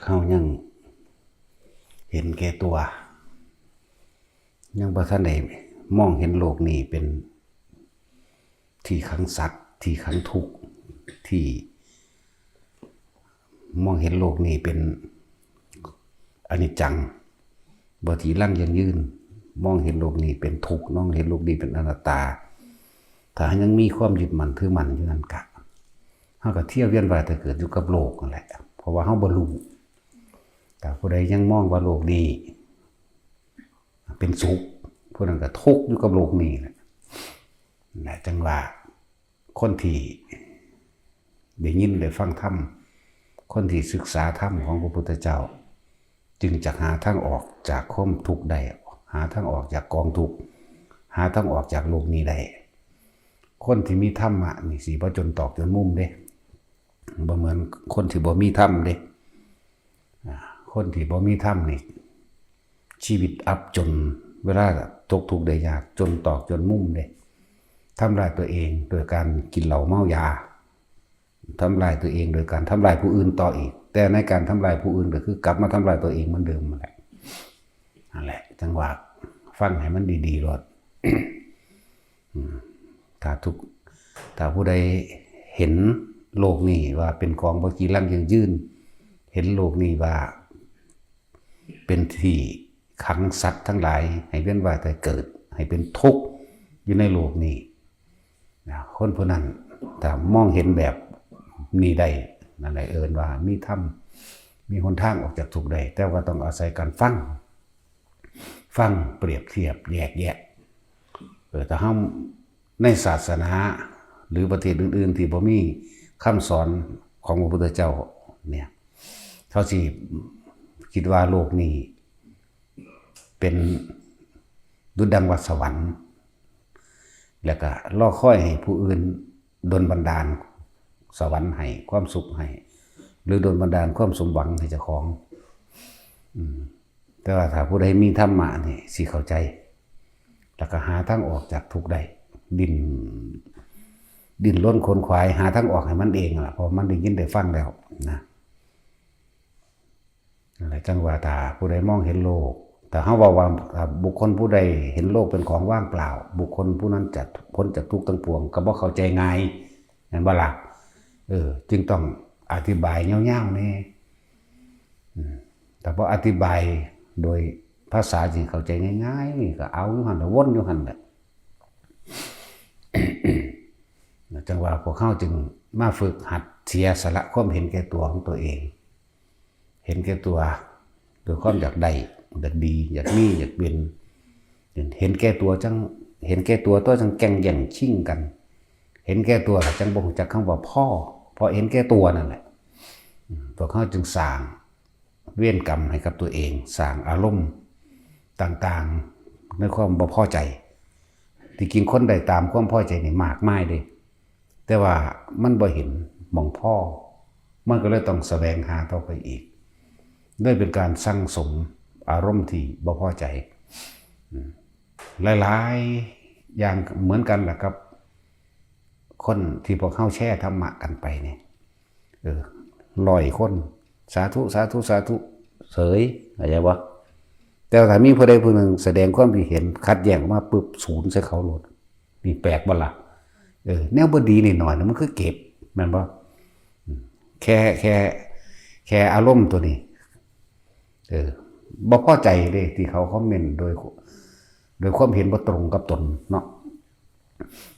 เข้ายังเห็นแก่ตัวยังบ่ทันได้มองเห็นโลกนี้เป็นที่ขังสัตว์ที่ขังทุกข์ที่มองเห็นโลกนี้เป็นอนิจจังบ่ที่ลั่งยังยืนมองเห็นโลกนี้เป็นทุกข์มองเห็นโลกนี้เป็นอนัตตาถ้ายังมีความยึดมั่นถือมั่นอยู่นั่นกะเฮาก็เที่ยวเวียนว่ายแต่เกิดอยู่กับโลกนั่นแหละเพราะว่าเฮาบ่รู้แต่ผู้ใดยังมองว่าโลกนี้เป็นสุขผู้นั้นก็ทุกข์อยู่กับโลกนี้แหละจังว่าคนที่ได้ยินได้ฟังธรรมคนที่ศึกษาธรรมของพระพุทธเจ้าจึงจะหาทางออกจากความทุกข์ได้หาทางออกจากกองทุกข์หาทางออกจากโลกนี้ได้คนที่มีธรรมะนี่สิบ่จนตอกจนมุมเด้บ่เหมือนคนที่บ่มีธรรมเด้คนที่บ่มีธรรมนี่ชีวิตอับจนเวลาตกทุกข์ได้ยากจนตอกจนมุมเด้ทำลายตัวเองโดยการกินเหล้าเมายาทำลายตัวเองโดยการทำลายผู้อื่นต่ออีกแต่ในการทำลายผู้อื่นก็คือกลับมาทำลายตัวเองเหมือนเดิมนั่นแหละจังหวะฟังให้มันดีๆรอด ถ้าผู้ใดเห็นโลกนี้ว่าเป็นของบ่จีรังยั่งยืนเห็นโลกนี้ว่าเป็นที่ขังสัตว์ทั้งหลายให้เวียนว่ายแต่เกิดให้เป็นทุกข์อยู่ในโลกนี้คนผู้นั้นถ้ามองเห็นแบบนี้ได้นั่นแหละเอิ้นว่ามีธรรมมีหนทางออกจากทุกข์ได้แต่ว่าต้องอาศัยการฟังเปรียบเทียบแยกแยะแต่เฮาในศาสนาหรือประเทศอื่นๆที่บ่มีคำสอนของพระพุทธเจ้าเนี่ยเขาสิคิดว่าโลกนี้เป็นดุจดังวัดสวรรค์แล้วก็รอคอยให้ผู้อื่นดลบันดาลสวรรค์ให้ความสุขให้หรือดลบันดาลความสมหวังให้เจ้าของแต่ว่าถ้าผู้ใดมีธรรมะนี่สิเข้าใจแล้วก็หาทางออกจากทุกข์ได้ดิ้นรนขนขวายหาทางออกให้มันเองล่ะเพราะมันได้ยินได้ฟังแล้วนะอะไรจังว่าถ้าผู้ใดมองเห็นโลกแต่เฮาว่าบุคคลผู้ใดเห็นโลกเป็นของว่างเปล่าบุคคลผู้นั้นจะพ้นจากทุกข์ทั้งปวงก็บ่เข้าใจง่ายนั่นบ่ล่ะจึงต้องอธิบายยาวๆแน่แต่พออธิบายโดยภาษาที่เข้าใจง่ายๆก็เอาอยู่หั่นน่ะวนอยู่หั่นแหละ จังว่าพวกเขาจึงมาฝึกหัดเสียสละความเห็นแก่ตัวของตัวเองเห็นแก่ตัวโดยความอยากได้อยากดีอยากมีอยากเป็นเห็นแก่ตัวจังเห็นแก่ตัวจังแก่งแย่งชิงกันเห็นแก่ตัวจังบ่รู้จักคำว่าพ่อเพราะเห็นแก่ตัวนั่นแหละพวกเขาจึงสร้างเวรกรรมให้กับตัวเองสร้างอารมณ์ต่างๆในความบ่พอใจที่กินคนใดตามความพอใจนี่มากมายเด้แต่ว่ามันบ่เห็นมองพ่อมันก็เลยต้องแสวงหาต่อไปอีกด้วยเป็นการสั่งสมอารมณ์ที่บ่พอใจหลายๆอย่างเหมือนกันแหละครับคนที่พวกเข้าแช่ธรรมะกันไปเนี่ย100 คนสาธุสาธุสาธุเสยเข้าใจบ่แต่ถ้ามีผู้ใดผู้หนึ่งแสดงความคิดเห็นขัดแย้งออกมาปึ๊บศูนย์ใส่เขาโลดนี่แปลกบ่ล่ะแนวบ่ดีนิดหน่อยมันคือเก็บแม่นบ่แค่อารมณ์ตัวนี้บ่พอใจเด้ที่เขาคอมเมนต์โดยความเห็นบ่ตรงกับตนเนาะ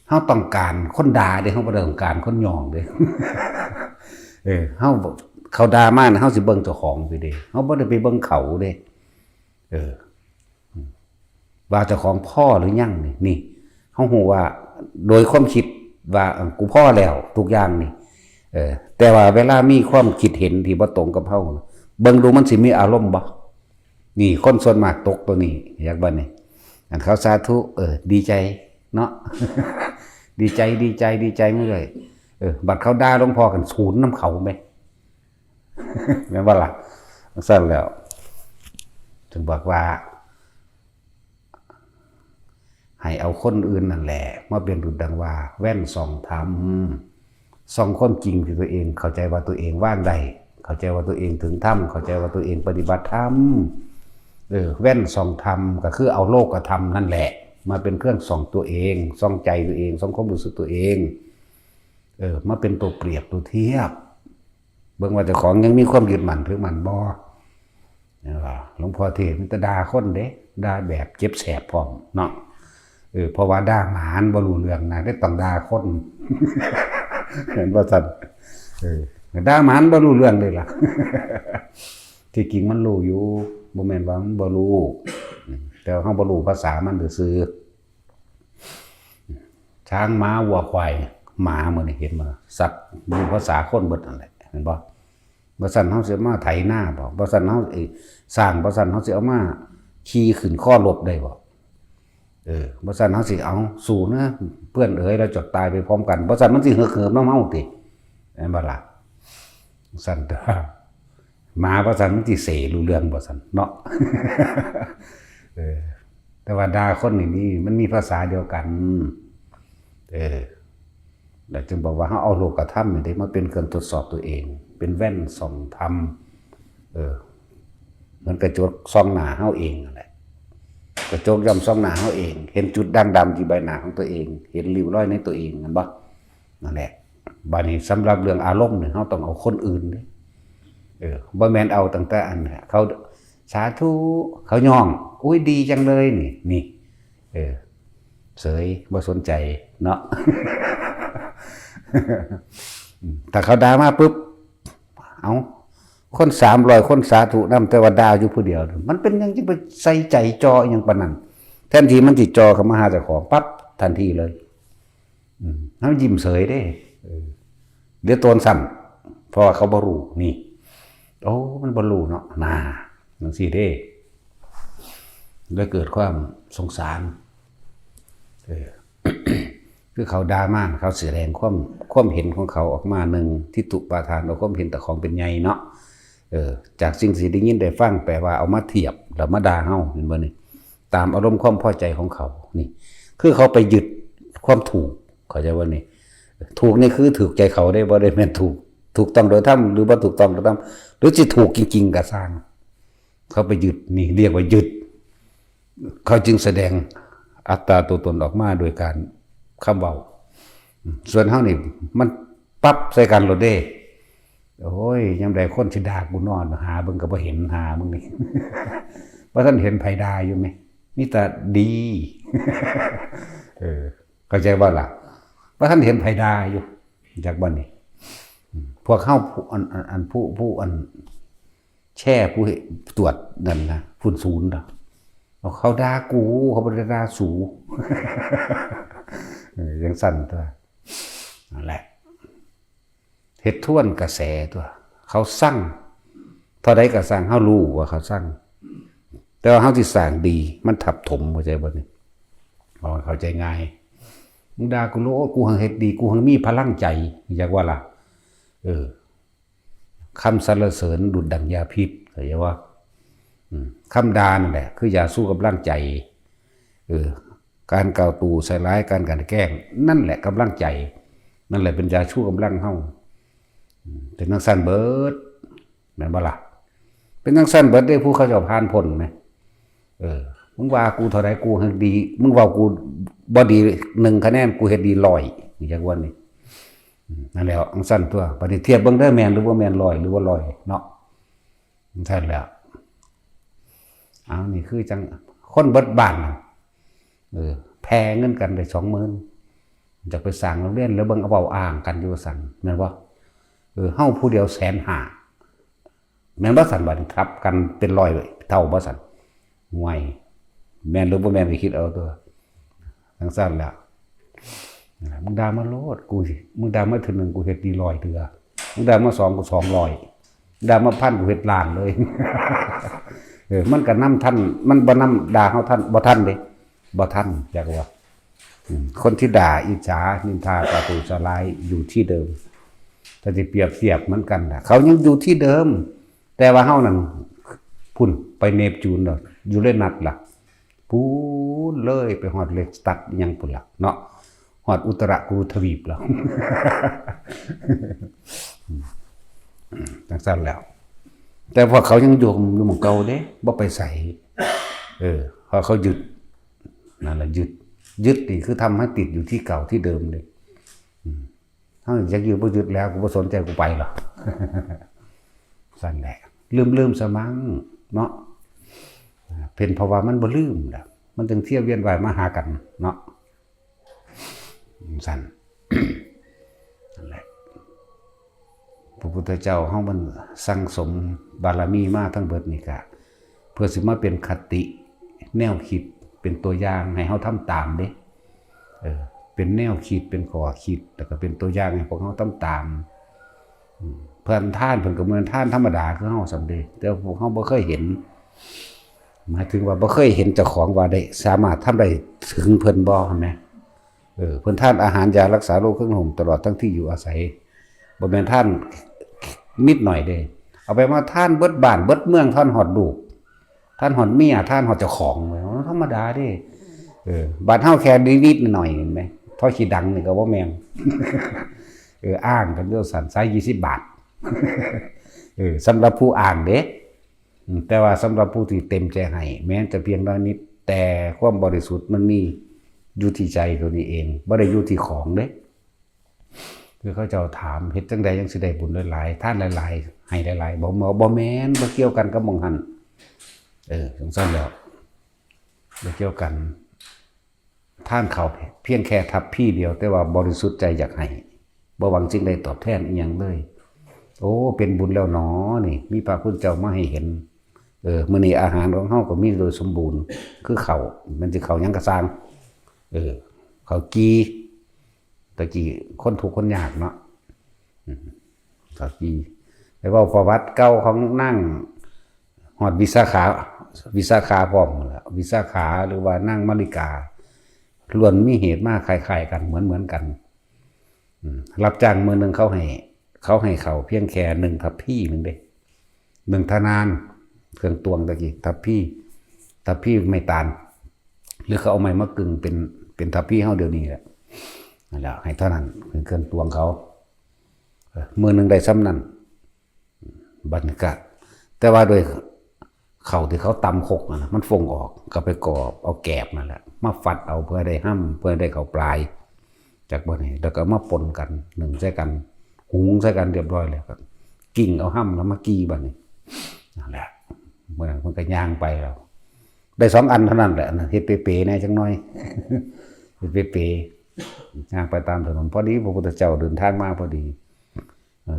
เฮาต้องการคนด่าเด้เฮาบ่ได้ต้องการคนยองเด้ เฮาเขาด่ามาเฮาสิเบิ่งเจ้าของไปเด้เฮาบ่ได้ไปเบิ่งเขาเด้ว่าเจ้าของพ่อหรือยังนี่เฮาฮู้ว่าโดยความคิดว่ากูพ่อแล้วทุกอย่างนี่แต่ว่าเวลามีความคิดเห็นที่บ่ตรงกับเฮาเบิ่งดูมันสิมีอารมณ์บ่นี่คนส่วนมากตกตัวนี้อยากบ่นี่อันเขาสาธุดีใจเนาะ ดีใจมื้อเลยบัดเขาด่าหลวงพ่อกันศูนย์นำเขาแม่ แม่นบ่ล่ะซั่นแล้วถึงบอกว่าให้เอาคนอื่นนั่นแหละมาเป็นดุจดังว่าแว่นส่องธรรมส่องความจริงที่ตัวเองเข้าใจว่าตัวเองว่างได้ เข้าใจว่าตัวเองถึงธรรมเข้าใจว่าตัวเองปฏิบัติธรรมแว่นส่องธรรมก็คือเอาโลกธรรมนั่นแหละมาเป็นเครื่องส่องตัวเองส่องใจตัวเองส่องความรู้สึกตัวเองมาเป็นตัวเปรียบตัวเทียบเบิ่งว่าเจ้าของยังมีความยึดมั่นถือมั่นบ่นี่ว่าหลวงพ่อเทศมันจะด่าคนเด้ด่าแบบเจ็บแสบพร้อมเนาะเพราะว่าด่าหมาบ่รู้เรื่องนะได้ต้องด่าคนเห็นว่าซั่นด่าหมาบ่รู้เรื่องเลยล่ะที่จริงมันรู้อยู่บ่แม่นว่ามันบ่รู้แต่เฮาบ่รู้ภาษามันซื่อช้างม้าวัวควายหมามื้อนี้เห็นบ่สัตว์รู้ภาษาคนเบิดนั่นแหละเห็นบ่บ่ซั่นเฮาสิมาไถนาบ่ซั่นเฮาสร้างบ่ซั่นเฮาสิเอามาขี่ขึ้นข้อรบได้บ่บ่ซั่นเฮาสิเอาสู่นะเพื่อนเอ๋ยเราจดตายไปพร้อมกันบ่ซั่นมันสิเหือกเหิมนำเฮาติแม่นบ่ล่ะซั่นเด้อหมาบ่ซั่นมันสิเสรู้เรื่องบ่ซั่นเนาะแต่ว่าด่าคนนี่มันมีภาษาเดียวกันแล้วจึงบอกว่าเฮาเอาโลกธรรมนี่ได้มาเป็นเครื่องทดสอบตัวเองเป็นแว่นส่องธรรมเหมือนกระจกส่องหน้าเฮาเองนั่นแหละกระจกย่อมส่องหน้าเฮาเองเห็นจุดด่างดำที่ใบหน้าของตัวเองเห็นริ้วรอยในตัวเองนั่นบ่นั่นแหละบัดนี้สำหรับเรื่องอารมณ์นี่เฮาต้องเอาคนอื่นเด้บ่แม่นเอาตั้งแต่อันเขาสาธุเขาย่องอุ้ยดีจังเลยนี่เสยบ่สนใจเนาะ ถ้าเขาด่ามาปุ๊บเอาคน300คนสาธุนำแต่ว่าด่าอยู่ผู้เดียวมันเป็นยังจะไปใส่ใจจออย่างปานนั้นแทนที่มันสิจอเข้ามาหาเจ้าของปั๊บทันทีเลยเฮายิ้มเสยเด้เดี๋ยวโตนซ้ำเพราะว่าเขาบ่รู้นี่โอ้มันบ่รู้เนาะจังซี่เด้เลยเกิดความสงสารคือเขาด่ามาเขาแสดงความเห็นของเขาออกมาหนึ่งทิฏฐุปาทานเอาความเห็นแต่ของเป็นใหญ่เนาะจากสิ่งที่ได้ยินได้ฟังแปลว่าเอามาเทียบแล้วมาด่าเฮาเห็นบ่นี่ตามอารมณ์ความพอใจของเขานี่คือเขาไปยึดความถูกเข้าใจว่านี่ถูกนี่คือถูกใจเขาได้บ่ได้แม่นถูกต้องโดยธรรมหรือบ่ถูกต้องโดยธรรมหรือสิถูกจริงๆก็สร้างเขาไปยึดนี่เรียกว่ายึดเขาจึงแสดงอัตตาตัวตนออกมาโดยการคำเว้าส่วนเฮานี่มันปั๊บใส่กันโลดเด้โอ้ยยามใดคนสิด่ากูนอนหาเบิ่งก็บ่เห็นหามึงนี่ ว่าท่านเห็นไผด่าอยู่มั้ยมีแต่ดีเข้าใจบ่ล่ะว่าท่านเห็นไผด่าอยู่จากบ่นี่พวกเฮาผู้แช่ผู้ตรวจนั่นนะฝุ่นศูนย์น่ะเขาด่ากูเขาบ่ได้ด่าสูยังสั่นตัวนั่นแหละเฮ็ดท่วนกระแสตัวเขาสั่งเท่าใดก็สั่งเฮารู้ว่าเขาสั่งแต่ว่าเฮาสิสร้างดีมันทับถมเข้าใจบ่นี่บ่เข้าใจง่ายมึงด่ากูโลกูหังเฮ็ดดีกูหังมีพลังใจอยากว่าล่ะคำสรรเสริญดุจดั่งยาพิษเข้าใจว่าคำด่านั่นแหละคือยาสู้กำลังใจการกล่าวตู่ใส่ร้ายการกลั่นแกล้งนั่นแหละกำลังใจนั่นแหละเป็นยาชู้กำลังเฮาเป็นจังซั่นเบิดแม่นบ่ล่ะเป็นจังซั่นเบิดได้ผู้เขาเจ้าผ่านพ้นมั้ยมึงว่ากูเท่าใดกูเฮ็ดดีมึงว่ากูบ่ดี1คะแนนกูเฮ็ดดี100นี่จังว่านี่นั่นแหละจังซั่นตัวบัดนี้เทียบเบิ่งเด้อแม่นหรือบ่แม่น100หรือว่า100เนาะจังซั่นแล้วนี่คือจังคนเบิดบ้านแพ้เงินกันได้ 20,000 จะไปสร้างโรงเรียนแล้วเบิ่งเอาเว้าอ้างกันอยู่สั่นแม่นบ่เฮาผู้เดียว150,000แม่นบ่สั่นบัดนี้ครับกันเป็น100เท่าบ่สั่นห่วยแม่นหรือบ่แม่นก็คิดเอาตัวจังซั่นแหละมึงด่ามาโลดกูสิมึงด่ามาเทื่อนึงกูเฮ็ดดี100เทื่อมึงด่ามา2กู200ด่ามา1,000กูเฮ็ดล้านเลยมันก็นำท่านมันบ่นำด่าเฮาท่านบ่ทันเด้บ่ทันอยากว่าคนที่ด่าอิจฉานินทาประทุษร้ายอยู่ที่เดิมถ้าสิเปรียบเทียบเหมือนกันน่ะเขายังอยู่ที่เดิมแต่ว่าเฮานั่นพุ่นไปเนปจูนน่ะอยู่เลยนัดล่ะปูนเลยไปฮอดเลสตัดยังพุ่นล่ะเนาะฮอดอุตรกุรุทวีปแล้ว จังซั่นแล้วแต่พอเขายังอยู่หมู่เก่าเด้บ่ไปใส่พอเขาหยุดนั่นแหละยึดนี่คือทำให้ติดอยู่ที่เก่าที่เดิมเลยถ้าอยากอยู่บ่ยึดแล้วกูบ่สนใจกูไปหรอกสั่นแหละลืมสมังเนาะเป็นเพราะว่ามันบ่ลืมแหละมันจึงเที่ยวเวียนว่ายมาหากันเนาะสั่นนั่นแหละพระพุทธเจ้าเฮามันสั่งสมบารมีมาทั้งเบิดนี่ก็เพื่อสิมาเป็นคติแนวคิดเป็นตัวอย่างให้เฮาทำตามเด้เป็นแนวคิดเป็นข้อคิดแล้วก็เป็นตัวอย่างให้พวกเฮาทำตามเพิ่นท่านเพิ่นก็เหมือนท่านธรรมดาคือเฮาสำเร็จแต่พวกเฮาบ่เคยเห็นหมายถึงว่าบ่เคยเห็นเจ้าของว่าได้สามารถทำได้ถึงเพิ่นบ่แม่เพิ่นท่านอาหารยารักษาโรคเครื่องห่มตลอดทั้งที่อยู่อาศัยบ่แม่นท่านนิดหน่อยเด้เอาไปว่าท่านเบิดบ้านเบิดเมืองท่านหอดลูกท่านหอดเมียท่านหอดเจ้าของธรรมดาเด้บ้านเฮาแค่นิดๆหน่อยเห็นไหมพอขี้ดังนี่ก็บ่แม่นอ้างกันเรื่องสันสาย20 บาทสำหรับผู้อ่านเด้แต่ว่าสำหรับผู้ที่เต็มใจให้แม้จะเพียงน้อยนิดแต่ความบริสุทธิ์มันมีอยู่ที่ใจตัวนี้เองบ่ได้อยู่ที่ของเด้คือเขาเจ้าถามเฮ็ดจังใดยังสิได้บุญหลายๆท่านหลายๆให้หลายๆบ่แม่นบ่เกี่ยวกันกับหม่องหั่นสงสารแล้วบ่เกี่ยวกันท่านเขาเพียงแค่ทับพี่เดียวแต่ว่าบริสุทธิ์ใจอยากให้บ่หวังจึงได้ตอบแทนอีหยังเลยโอ้เป็นบุญแล้วหนอนี่มีพระพุทธเจ้ามาให้เห็นมื้อนี้อาหารของเฮาก็มีโดยสมบูรณ์คือข้าวมันสิข้าวหยังก็สร้างข้าวกีตะกี้คนทุกข์คนยากเนาะข้าวกีแล้วเว้าประวัติเก่าของนั่งฮอดวิสาขาพร้อมแล้ววิสาขาหรือว่านั่งมาริกาล้วนมีเหตุมาคล้ายๆกันเหมือนกันรับจ้างมื้อนึงเขาให้เขาเพียงแค่1 ทัพพี่นึงเด้1 ทนานเครื่องตวงตะกี้ทัพพี่ไม่ตาลหรือเขาเอาไม้มากึ่งเป็นทัพพี่เฮาเดี๋ยวนี้แหละนั่นแหละให้เท่านั้นเป็นเครื่องตวงเขามื้อนึงได้ซ้ำนั้นบรรยากาศแต่ว่าโดยเขาที่เขาตำคกนะมันฟงออกก็ไปกอบเอาแกบนั่นแหละมาฟัดเอาเพื่อได้ห้ำเพื่อได้เขาปลายจากบนนี้แล้วก็มาปนกันหนึ่งใส่กันหุงใส่กันเรียบร้อยแล้วก็กิ่งเอาห้ำแล้วมากี้บัดนี้นั่นแหละเมื่อนั้นมันก็ย่างไปแล้วได้2 อันเท่านั้นแหละเฮ็ดเป๋ๆแน่จังน้อยเฮ็ดเป๋ๆย่างไปตามถนนพอดีพระพุทธเจ้าเดินทางมาพอดี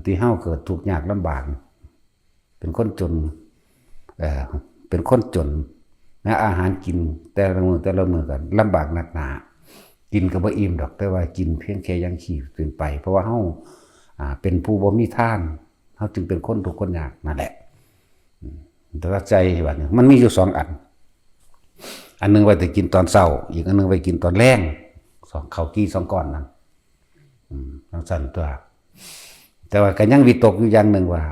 ที่เฮาเกิดทุกข์ยากลำบากเป็นคนจนเป็นคนจนนะอาหารกินแต่ละมื้อกันลำบากหนักหนากินก็บ่อิ่มดอกแต่ว่ากินเพียงแค่ยังขี้เกินไปเพราะว่าเฮาเป็นผู้บ่มีทานเฮาจึงเป็นคนทุกข์คนยากนั่นแหละแต่ว่าใจว่านี่มันมีอยู่2 อันนึงไว้แต่กินตอนเช้าอีกอันนึงไว้กินตอนแลงข้าวกี้2 ก้อนนั่นจังซั่นตัวแต่ว่าก็ยังวิตกอยู่อย่างนึงว่า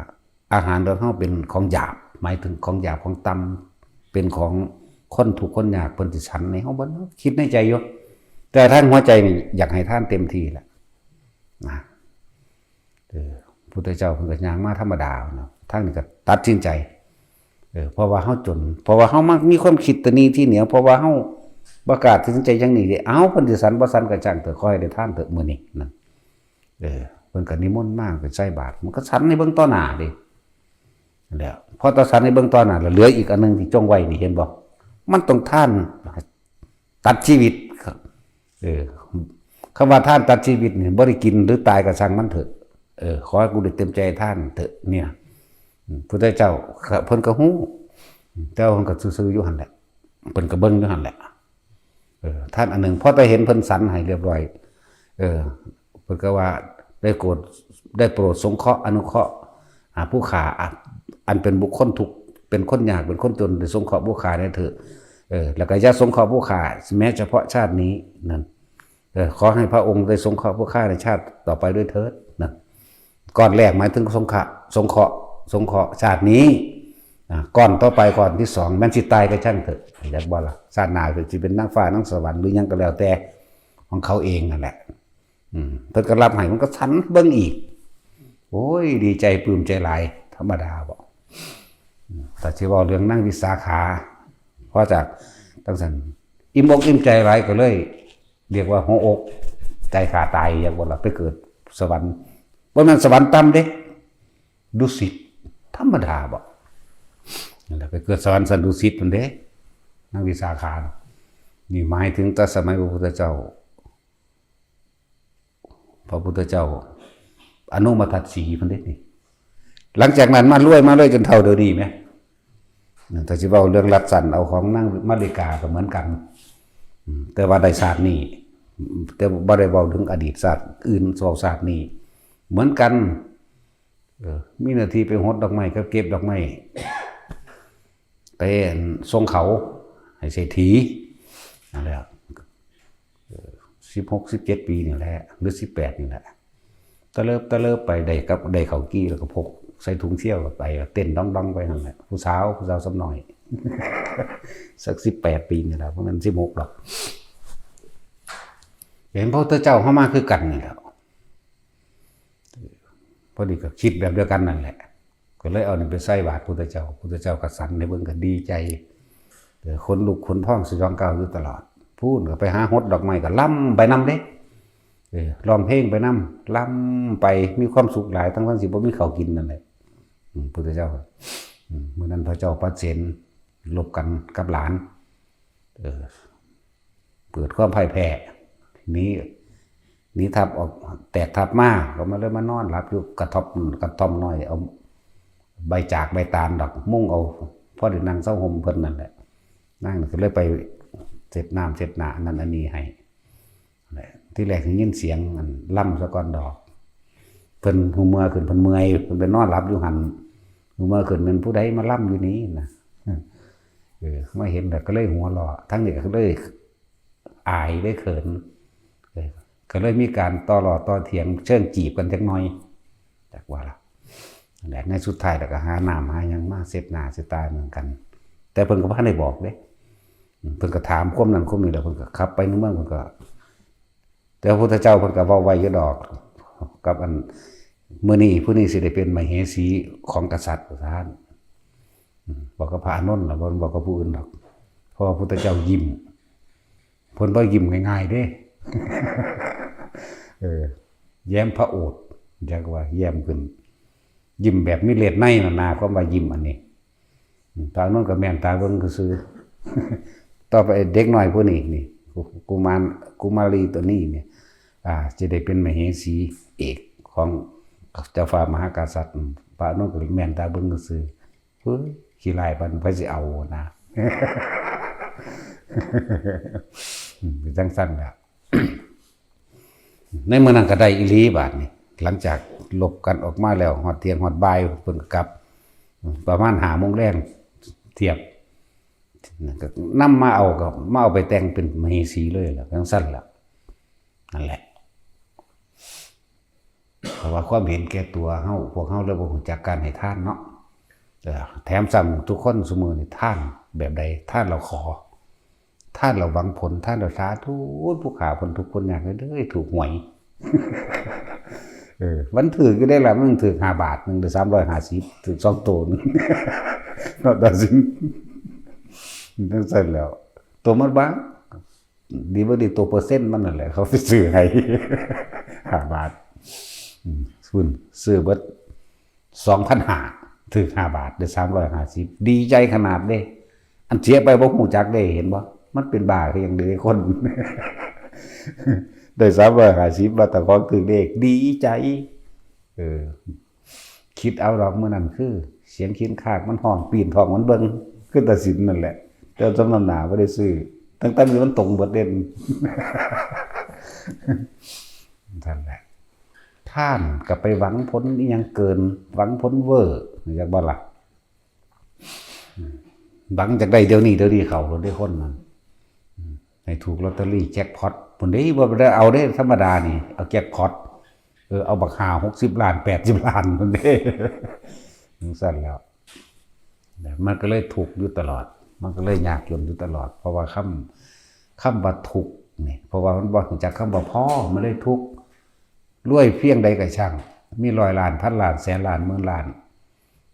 อาหารของเฮาเป็นของหยาบหมายถึงของหยาบของต่ำเป็นของคนทุกข์คนยากเพิ่นสิฉันในเฮาบ่คิดในใจอยู่แต่ท่านหัวใจนี่อยากให้ท่านเต็มที่แหละนะพุทธเจ้าเพิ่นก็ย่างมาธรรมดาเนาะท่านนี่ก็ตัดสินใจเพราะว่าเฮาจนเพราะว่าเฮามักมีความคิดตะนี้ที่เหนียวเพราะว่าเฮาประกาศตัดสินใจจังนี้เด้เอ้าเพิ่นสิสันบ่สันก็จ้างเถอะขอให้ได้ท่านเถอะมื้อนี้นั่นเพิ่นก็นิมนต์มาไปใส่บาตรมันก็สันในเบื้องต้นหน้าเด้นั่นแหละพอตาสันในเบื้องต้นหน้าแล้วเหลืออีกอันนึงที่จงไว้นี่เห็นบ่มันต้องท่านตัดชีวิตคำว่าท่านตัดชีวิตเนี่ยบ่ได้กินหรือตายก็ช่างมันเถอะขอให้กูได้เต็มใจท่านเถอะเนี่ยพุทธเจ้าเพิ่นก็ฮู้แต่เพิ่นก็ซื่อๆอยู่หั่นแหละเพิ่นก็เบิ่งอยู่หั่นแหละท่านอันนึงพอแต่เห็นเพิ่นสันให้เรียบร้อยเพิ่นก็ว่าได้โปรดสงเคราะห์อนุเคราะห์ผู้ขาอันเป็นบุคคลทุกข์เป็นคนยากเป็นคนจนได้สงเคราะห์ผู้ขาได้เถอะแล้วก็อย่าสงเคราะห์ผู้ขาแม้เฉพาะชาตินี้นั่นขอให้พระองค์ได้สงเคราะห์ผู้ขาในชาติต่อไปด้วยเถิดนั่นก่อนแรกหมายถึงสงเคราะห์ชาตินี้ก่อนต่อไปก่อนที่2แม้นสิตายก็ช่างเถอะอยากบ่ล่ะชาติหน้าสิเป็นนางฟ้านางสวรรค์หรือยังก็แล้วแต่ของเขาเองนั่นแหละเพิ่นก็รับให้มันก็สันเบิ่งอีก โอ้ยดีใจปลื้มใจหลายธรรมดาบ่แต่ที่ว่าเรื่องนั่งวิสาขาเพราะจากตั้งสันอิ่มอกอิ่มใจหลายก็เลยเรียกว่าหัวอกใจขาดตายอย่างว่าเราไปเกิดสวรรค์ว่ามันสวรรค์ต่ำเด้ดุสิตธรรมดาบ่นั่นแหละไปเกิดสวรรค์สันดุสิตมันเด้นั่งวิสาขานี่หมายถึงแต่สมัยพระพุทธเจ้าอนุมาทัตสีมันเด้นี่หลังจากนั้นมารวยจนเท่าเดี๋ยวนี้ไหมแต่ที่ว่าเรื่องรัดสันเอาของนั่งมาริกาก็เหมือนกันแต่ว่าได้ศาสตร์นี่แต่บ่ได้บอกถึงอดีตศาสตร์อื่นสองศาสตร์นี้เหมือนกันมีหน้าที่ไปหดดอกไม้ก็เก็บดอกไม้ไปทรงเขาให้เศรษฐีนั่นแหละ16-17 ปีนี่แหละหรือ18นี่แหละตะเลิบไปได้เขากี้แล้วก็พกใส่ถุงเที่ยวไปเต้นดองไปนั่นแหละผู้สาวสำหน่อยสัก18 ปีนี่แหละเพราะมัน16หรอกเห็นพระพุทธเจ้าเข้ามาคือกันนี่แหละพอดีก็คิดแบบเดียวกันนั่นแหละก็เลยเอานี่ไปใส่บาตรพุทธเจ้าก็สั่นในเบิ่งก็ดีใจคนลุกคนพองสยองก้าวอยู่ตลอดพูดก็ไปหาหดดอกไม้ก็ล่ำไปนำเด้ร้องเพลงไปนำล่ำไปมีความสุขหลายทั้งสิบ่มีข้าวกินนั่นแหละพุทธเจ้าเมื่อนั้นพระเจ้าปเสนลบกันกับหลานเกิดความพ่ายแพ้นี้ทับออกแตกทับมากก็มาเลยมานอนหลับอยู่กระท่อมน้อยเอาใบจากใบตาลดอกมุ่งเอาพ่อเด็กนางเศร้าห่มเพิ่นนั่นแหละนั่งก็เลยไปเสร็จน้ำเสร็จหนานั่นอันนี้ให้ที่แรกยินเสียงมันล่ำสะก้อนดอกเพิ่นหูเมื่อขึ้นเพิ่นเมื่อยเพิ่นไปนอนหลับอยู่หันหูเมื่อขึ้นเป็นผู้ใดมาล่ำอยู่นี้นะมาเห็นแต่ก็เลยหัวเราะทั้งนี้ก็เลยอายได้เขินก็เลยมีการต่อหล่อต่อเถียงเชิงจีบกันจักหน่อยจากว่าละแต่ในสุดท้ายแล้วก็หาน้ำหายังมาเสร็จหน้าเสร็จตาเหมือนกันแต่เพิ่นก็บ่ได้บอกเด้เพิ่นก็ถามความนั้นความนี้แล้วเพิ่นก็ขับไปในเมืองเพิ่นก็แต่พระพุทธเจ้าเพิ่นก็เว้าไว้อยู่ดอกกับอันมื้อนี้ผู้นี้สิได้เป็นมเหสีของกษัตริย์ท่านบอกกับพระอานนท์ล่ะบ่บอกกับผู้อื่นดอกเพราะพระพุทธเจ้ายิ้มเพิ่นบ่ยิ้มง่ายๆเด้แย้มพระโอษฐ์จักว่าแย้มขึ้นยิ้มแบบมีเล็ดในน่ะก็ว่ายิ้มอันนี้ตาโน้นก็แม่นตาเบิ่งซื่อต่อไปเด็กน้อยผู้นี้นี่กุมารีตัวนี้เนี่ยจะได้เป็นมเหสีเอกของเจ้าฟ้ามหากษัตริย์พระโน้นก็แม่นตาเบิ่งซื่อเฮ้ยขี้ลายปันไผสิเอานะเป็นจังซั่นล่ะในเมื่อนั้นก็ได้อีหลีบาดนี้หลังจากลบกันออกมาแล้วฮอดเที่ยงฮอดบ่ายเพิ่นก็กลับประมาณ5 โมงแลงเทียบก็นำมาเอาไปแต่งเป็นมเหสีเลยล่ะจังซั่นล่ะนั่นแหละเพราะว่าความเห็นแก่ตัวพวกเฮาเลยบ่รู้จักการให้ทานเนาะแถมซ้ำทุกคนซุมื้อนี่ทานแบบใดทานเราขอท่านเราหวังผลท่านเราสาธุผู้ขาผลทุกคนอยากเลยถูกหวยวันถือก็ได้ละมึงถือ5 บาทนึงได้350ถือ2 ตัวนึงนอกจากสิ่งนั่นเสร็จแล้วตัวมันบ้างดีบ่ดีตัวเปอร์เซ็นต์มันนั่นแหละเขาซื้อให้5 บาทซื้อเบิด 2,500 ถือ5 บาทได้350ดีใจขนาดเด้อันเสียไปบ่ฮู้จักได้เห็นบ่มันเป็นบ้าคืออย่างเดียวคนได้350 บาทแต่ของถือเลขดีใจคิดเอาดอกมื้อนั้นคือเสียงคิ้นคากมันห้องปีนท้องมันเบิ่งคือตัดสินนั่นแหละแต่สำนักหนาบ่ได้ซื้อตั้งแต่มันตรงเบิดเด่นนั่นแหละท่านก็ไปหวังผลอีหยังเกินหวังผลเวอร์จักบ่ล่ะหวังจากได้เดี๋ยวนี้เขาได้คนนั้นให้ถูกลอตเตอรี่แจ็คพอตพุ่นเด้บ่ได้เอาเด้ธรรมดานี่เอาแจ็คพอตเอาบักห่า60 ล้าน80 ล้านพุ่นเด้สั่นแล้วมันก็เลยถูกอยู่ตลอดมันก็เลยยากจนอยู่ตลอดเพราะว่าคำว่าทุกข์นี่เพราะว่ามันบ่รู้จักคำว่าพอมันเลยทุกข์รวยเพียงใดก็ช่าง มี100 ล้านพันล้านแสนล้านหมื่นล้าน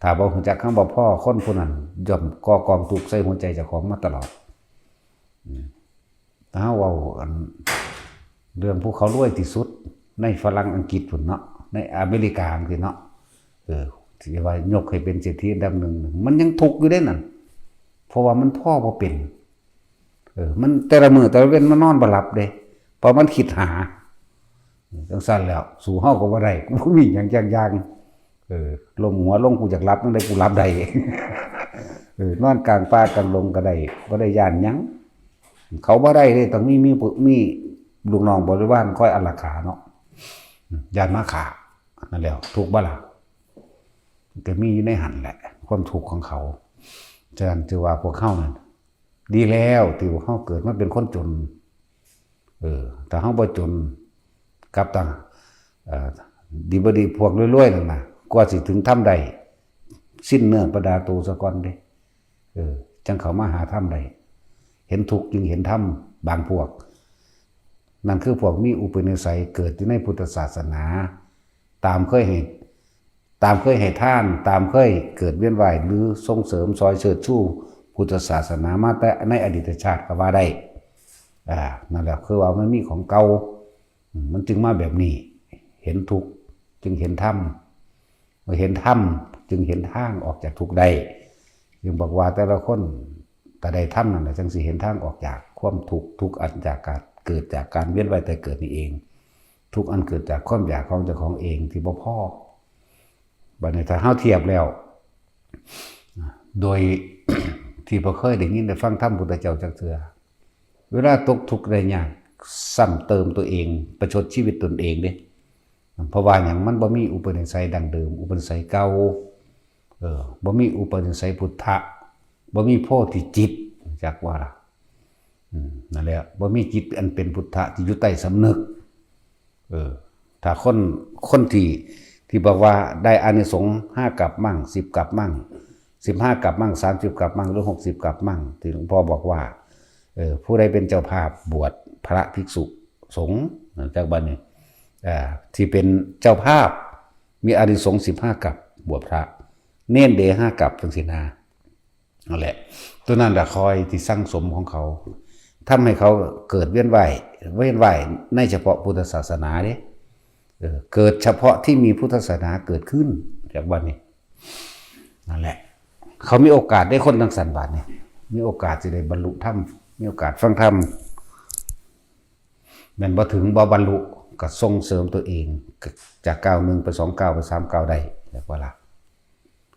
ถ้าบ่รู้จักคำว่าพ่อคนผู้นั้นย่อมก่อกองทุกข์ใส่หัวใจเจ้าของมาตลอดถ้าเว้าเรื่องผู้เขารวยที่สุดในฝรั่งอังกฤษพุ่นเนาะในอเมริกาจังซี่เนาะที่ว่ายกให้เป็นเศรษฐีอันดับหนึ่งมันยังทุกข์อยู่เด้นั่นเพราะว่ามันพ่อบ่เป็นมันแต่ละมื้อแต่ละเว้นมันนอนบ่หลับเด้เพราะมันคิดหาจังซั่นแล้วสู่เฮาก็บ่ได้กูมีหยังจักอย่างลมหัวลงกูอยากหลับจังได๋กูหลับได้นอนกลางป่ากลางลมก็ได้บ่ได้ย้านหยังเขาบ่ได้เด้ต้องมีลูกน้องบริวารคอยอารักขาเนาะย้านมาฆ่านั่นแหละทุกข์บ่ล่ะก็มีอยู่ในหันแหละความทุกข์ของเขาฉะนั้นถือว่าพวกเขานั่นดีแล้วที่พวกเขาเกิดมาเป็นคนจนแต่เขาบ่จนกับต่างดีบ่ดีพวกรวยๆนั่นน่ะกว่าสิถึงถ้ำใดสิ้นเนื้อประดาตูซะก่อนเด้จังเขามาหาถ้ำใดเห็นทุกข์จึงเห็นธรรมบางพวกนั่นคือพวกมีอุปนิสัยเกิดอยู่ในพุทธศาสนาตามเคยให้ท่านตามเคยเกิดเวียนว่ายหรือส่งเสริมซอยเชิดชูพุทธศาสนามาแต่ในอดีตชาติก็ว่าได้นั่นแหละคือว่ามันมีของเก่ามันจึงมาแบบนี้เห็นทุกข์จึงเห็นธรรมเมื่อเห็นธรรมจึงเห็นทางออกจากทุกข์ได้ยังบอกว่าแต่ละคนแต่ใดธรรมนั่นแหละจึงสิเห็นทางออกจากความทุกข์อันจากการเกิดจากการเวียนว่ายแต่เกิดนี่เองทุกอันเกิดจากความอยากของเจ้าของเองที่บ่พอบัดนี้ถ้าเฮาเทียบแล้วโดย ที่บ่เคยได้ยินได้ฟังธรรมพุทธเจ้าจักเทื่อเวลาตกทุกข์ได้ยากซ้ำเติมตัวเองประชดชีวิตตนเองเด้เพราะว่าหยังมันบ่มีอุปนิสัยดังเดิมอุปนิสัยเก่าบ่มีอุปนิสัยพุทธะบ่มีโพธิจิตจักว่าล่ะนั่นแหละบ่มีจิตอันเป็นพุทธะที่อยู่ใต้สำนึกถ้าคนที่บอกว่าได้อานิสงส์5กัปมั่ง10กัปมั่ง15กัปมั่ง30กัปมั่งหรือ60กัปมั่งที่หลวงพ่อบอกว่าผู้ใดเป็นเจ้าภาพบวชพระภิกษุสงฆ์จากบัดนี้ที่เป็นเจ้าภาพมีอานิสงส์15กัปบวชพระเน้นเด5กัปจังซี่นะนั่นแหละตัวนั้นล่ะคอยที่สร้างสมของเขาทำให้เขาเกิดเวียนว่ายในเฉพาะพุทธศาสนาเด้เกิดเฉพาะที่มีพุทธศาสนาเกิดขึ้นจากวันนี้นั่นแหละเขามีโอกาสได้คนทั้งสันบาทเนี่ยมีโอกาสจะได้บรรลุธรรมมีโอกาสฟังธรรมแม้นบ่ถึงบ่บรรลุก็ส่งเสริมตัวเองจาก91ไป29ไป39ได้แบบว่าล่ะ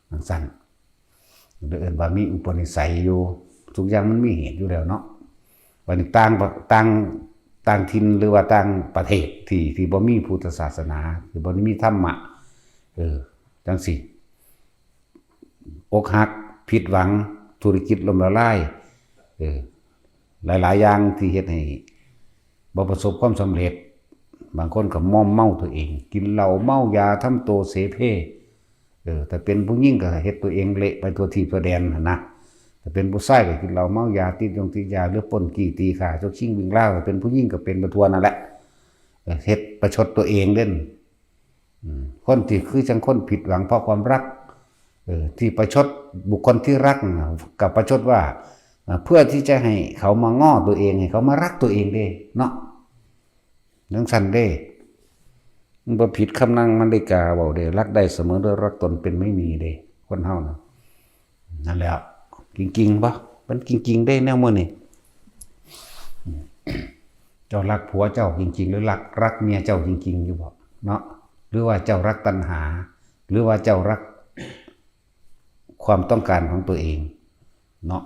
ทั้งสั้นเดินว่ามีอุปนิสัยอยู่ทุกอย่างมันมีเหตุอยู่แล้วเนาะวันนี้ต่างถิ่นหรือว่าต่างประเทศที่บ่มีพุทธศาสนาหรือบ่มีธรรมะจังสิอกหักผิดหวังธุรกิจล้มละลายหลายๆอย่างที่เฮ็ดให้บ่ประสบความสำเร็จบางคนก็มอมเมาตัวเองกินเหล้าเมายาทำตัวเสเพแต่เป็นผู้หญิงก็เฮ็ดตัวเองเละไปตัวที่ตัวแดนนะแต่เป็นผู้ชายก็กินเหล้าเมายาติดยาหรือปล้นจี้ตีฆ่าจกชิงวิ่งราวก็เป็นผู้หญิงก็เป็นประทวนนั่นแหละเฮ็ดประชดตัวเองเด่นคนที่คือจังคนผิดหวังเพราะความรักที่ประชดบุคคลที่รักกับประชดว่าเพื่อที่จะให้เขามาง้อตัวเองให้เขามารักตัวเองเด้เนาะจังซั่นเด้มันบ่ผิดคำนั่งมันได้กาเว้าเด้รักได้เสมอด้วยรักตนเป็นไม่มีเด้คนเฮานะนั่นแหละจริงๆบ่มันจริงๆได้แนวมื้อนี้เจ้ารักผัวเจ้าจริงๆหรือรักเมียเจ้าจริงๆอยู่บ่เนาะหรือว่าเจ้ารักตัณหาหรือว่าเจ้ารักความต้องการของตัวเองเนาะ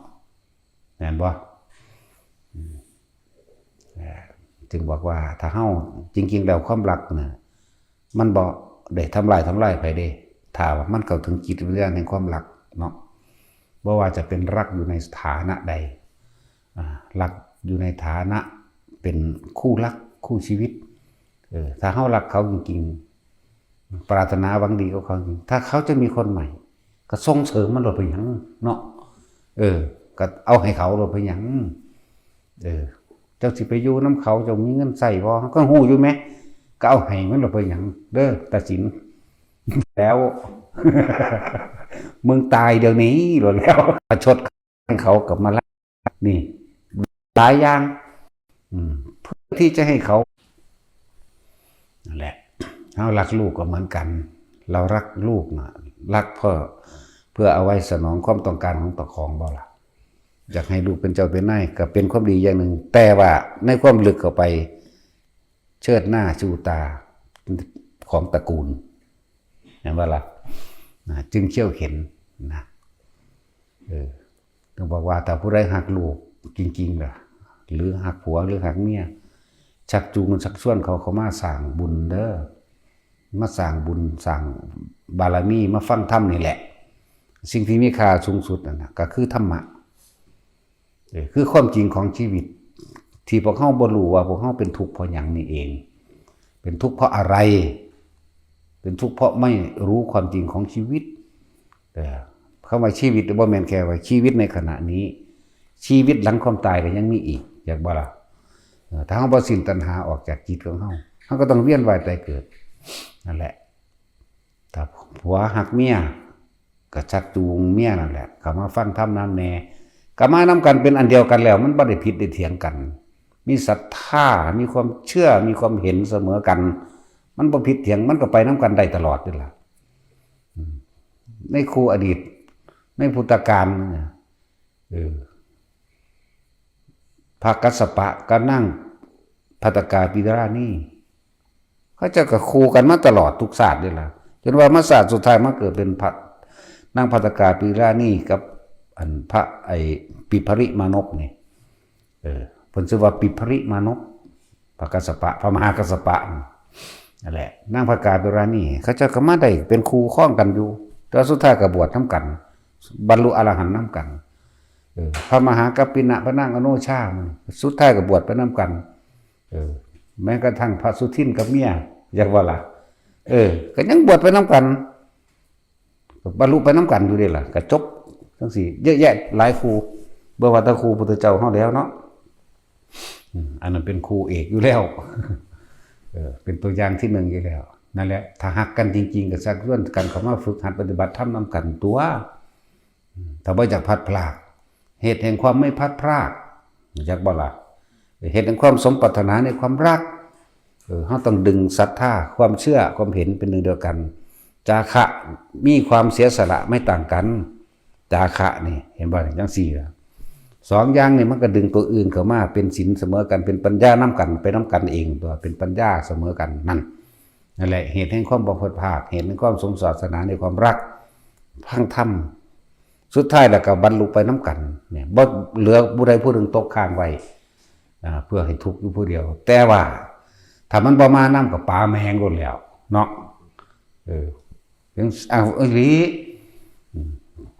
แม่นบ่จึงบอกว่าถ้าเฮาจริงๆแล้วความรักน่ะมันบ่ได้ทำลายไผเด้ถ้าว่ามันเข้าถึงจิตวิญญาณแห่งความรักเนาะบ่ว่าจะเป็นรักอยู่ในฐานะใดรักอยู่ในฐานะเป็นคู่รักคู่ชีวิตถ้าเฮารักเขาจริงๆปรารถนาหวังดีกับเขาจริงถ้าเขาจะมีคนใหม่ก็ส่งเสริมมันโลดไปหยังเนาะก็เอาให้เขาโลดไปหยังเจ้าสิไปอยู่น้ำเขาเจ้ามีเงินใส่บ่ก็ฮู้อยู่แม้ก็เอาให้มันโลดไปหยังเด้อตัดสิน แล้ว มึงตายเดี๋ยวนี้หรอแล้วประชดเขากับมาละนี่หลายอย่างเพื่อที่จะให้เขานั่นแหละเรารักลูกก็เหมือนกัน เรารักลูกนะรักเพื่อเอาไว้สนองความต้องการของตะของบ่ล่ะอยากให้ลูกเป็นเจ้าเป็นนายก็เป็นความดีอย่างหนึ่งแต่ว่าในความลึกเข้าไปเชิดหน้าชูตาของตระกูลเห็นว่าล่ะจึงเชี่ยวเข็นนะต้องบอกว่าแต่ผู้ใดหักลูกจริงๆล่ะหรือหักผัวหรือหักเมียชักจูงชักชวนเขามาสร้างบุญเด้อมาสร้างบุญสร้างบารมีมาฟังธรรมนี่แหละสิ่งที่มีค่าสูงสุดนั่นนะก็คือธรรมะคือความจริงของชีวิตที่พวกเขาบ่รู้ว่าพวกเขาเป็นทุกข์เพราะอย่างนี้เองเป็นทุกข์เพราะอะไรเป็นทุกข์เพราะไม่รู้ความจริงของชีวิตเข้ามาชีวิตบ่แม่นแค่ว่าชีวิตในขณะนี้ชีวิตหลังความตายก็ยังมีอีกอยากบ่ล่ะถ้าเฮาบ่สิ้นตัณหาออกจากจิตของเฮาก็ต้องเวียนว่ายตายเกิดนั่นแหละถ้าผัวหักเมียก็ชักจูงเมียนั่นแหละเข้ามาฟังธรรมนำแน่ก็มานำกันเป็นอันเดียวกันแล้วมันบ่ได้ผิดได้เถียงกันมีศรัทธามีความเชื่อมีความเห็นเสมอกันมันบ่ผิดเถียงมันก็ไปนำกันได้ตลอดนี่ล่ะในครูอดีตในพุทธกาลพระกัสสปะก็นั่งภัตตกาปิรานี่เขาจะกับครูกันมาตลอดทุกศาสตร์นี่ล่ะจนว่ามาศาสตร์สุดท้ายมาเกิดเป็นพระนั่งภัตตกาปิรานี่กับอันพระปิภริมานพนี่เพิ่นชื่อว่าปิภริมานพพระกัสสปะพระมหากัสสปะนั่นแหละนั่งภัตตกาปิรานี่เขาจะก็มาได้เป็นครูข้องกันอยู่แต่สุดท้ายก็บวชนำกันบรรลุอรหันต์นำกันพระมหากัปปินะพระนางอโนชามันสุดท้ายก็บวชไปนำกันแม้กระทั่งพระสุทินกับเมียอยากว่าล่ะก็ยังบวชไปนำกันบรรลุไปนำกันอยู่นี่ล่ะก็จบทั้งสี่เยอะแยะหลายครูเบ่ว่าแต่ครูพุทธเจ้าเฮาแล้วเนาะอันนั้นเป็นครูเอกอยู่แล้วเป็นตัวอย่างที่หนึ่งอยู่แล้วนั่นแหละถ้าหักกันจริงๆก็สักเรื่องกันเข้ามาฝึกหัดปฏิบัติธรรมนำกันตัวถ้าบ่อยากพัดพลากเหตุแห่งความไม่พัดพลากอยากบ่ล่ะเหตุแห่งความสมปรารถนาในความรักเราต้องดึงศรัทธาความเชื่อความเห็นเป็นหนึ่งเดียวกันจาคะมีความเสียสละไม่ต่างกันจาคะนี่เห็นบ่จังซี่ล่ะสองอย่างนี่มันก็ดึงตัวอื่นเข้ามาเป็นศีลเสมอกันเป็นปัญญานำกันไปนำกันเองตัวเป็นปัญญาเสมอกันนั่นแหละเหตุแห่งความบ่พัดพลากเหตุแห่งความสมศาสนาในความรักพังธรรมสุดท้ายแล้วก็บรรลุไปน้ำกันเนี่ยบ่เหลือผู้ใดผู้หนึ่งตกค้างไว้เพื่อให้ทุกข์อยู่ผู้เดียวแต่ว่าถ้ามันบ่มาน้ำกับปลาแมงก่อนแล้วเนาะยังหลี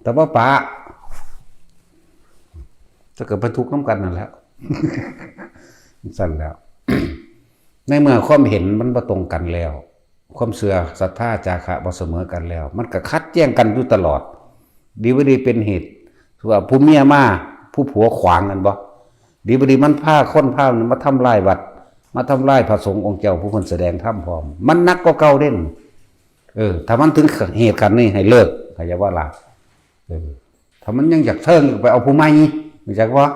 แต่ว่าปลาจะเกิดไปทุกข์น้ำกันนั่นแหละสั่นแล้ว ในเมื่อความเห็นมันบ่ตรงกันแล้วความเชื่อศรัทธาจาคะบ่เสมอกันแล้วมันก็คัดแย้งกันอยู่ตลอดดีบ่ดีเป็นเหตุว่าผู้เมียมาผู้ผัวขวางกันบ่ดีบ่ดีมันพาคนพามาทำลายวัดมาทำลายพระสงฆ์องค์เจ้าผู้คนแสดงธรรมพร้อมมันนักกว่าเก่าเด่นถ้ามันถึงเหตุกันนี่ให้เลิกใครจะว่าล่ะถ้ามันยังอยากเทิงไปเอาผู้ใหม่ไม่ใช่ว่า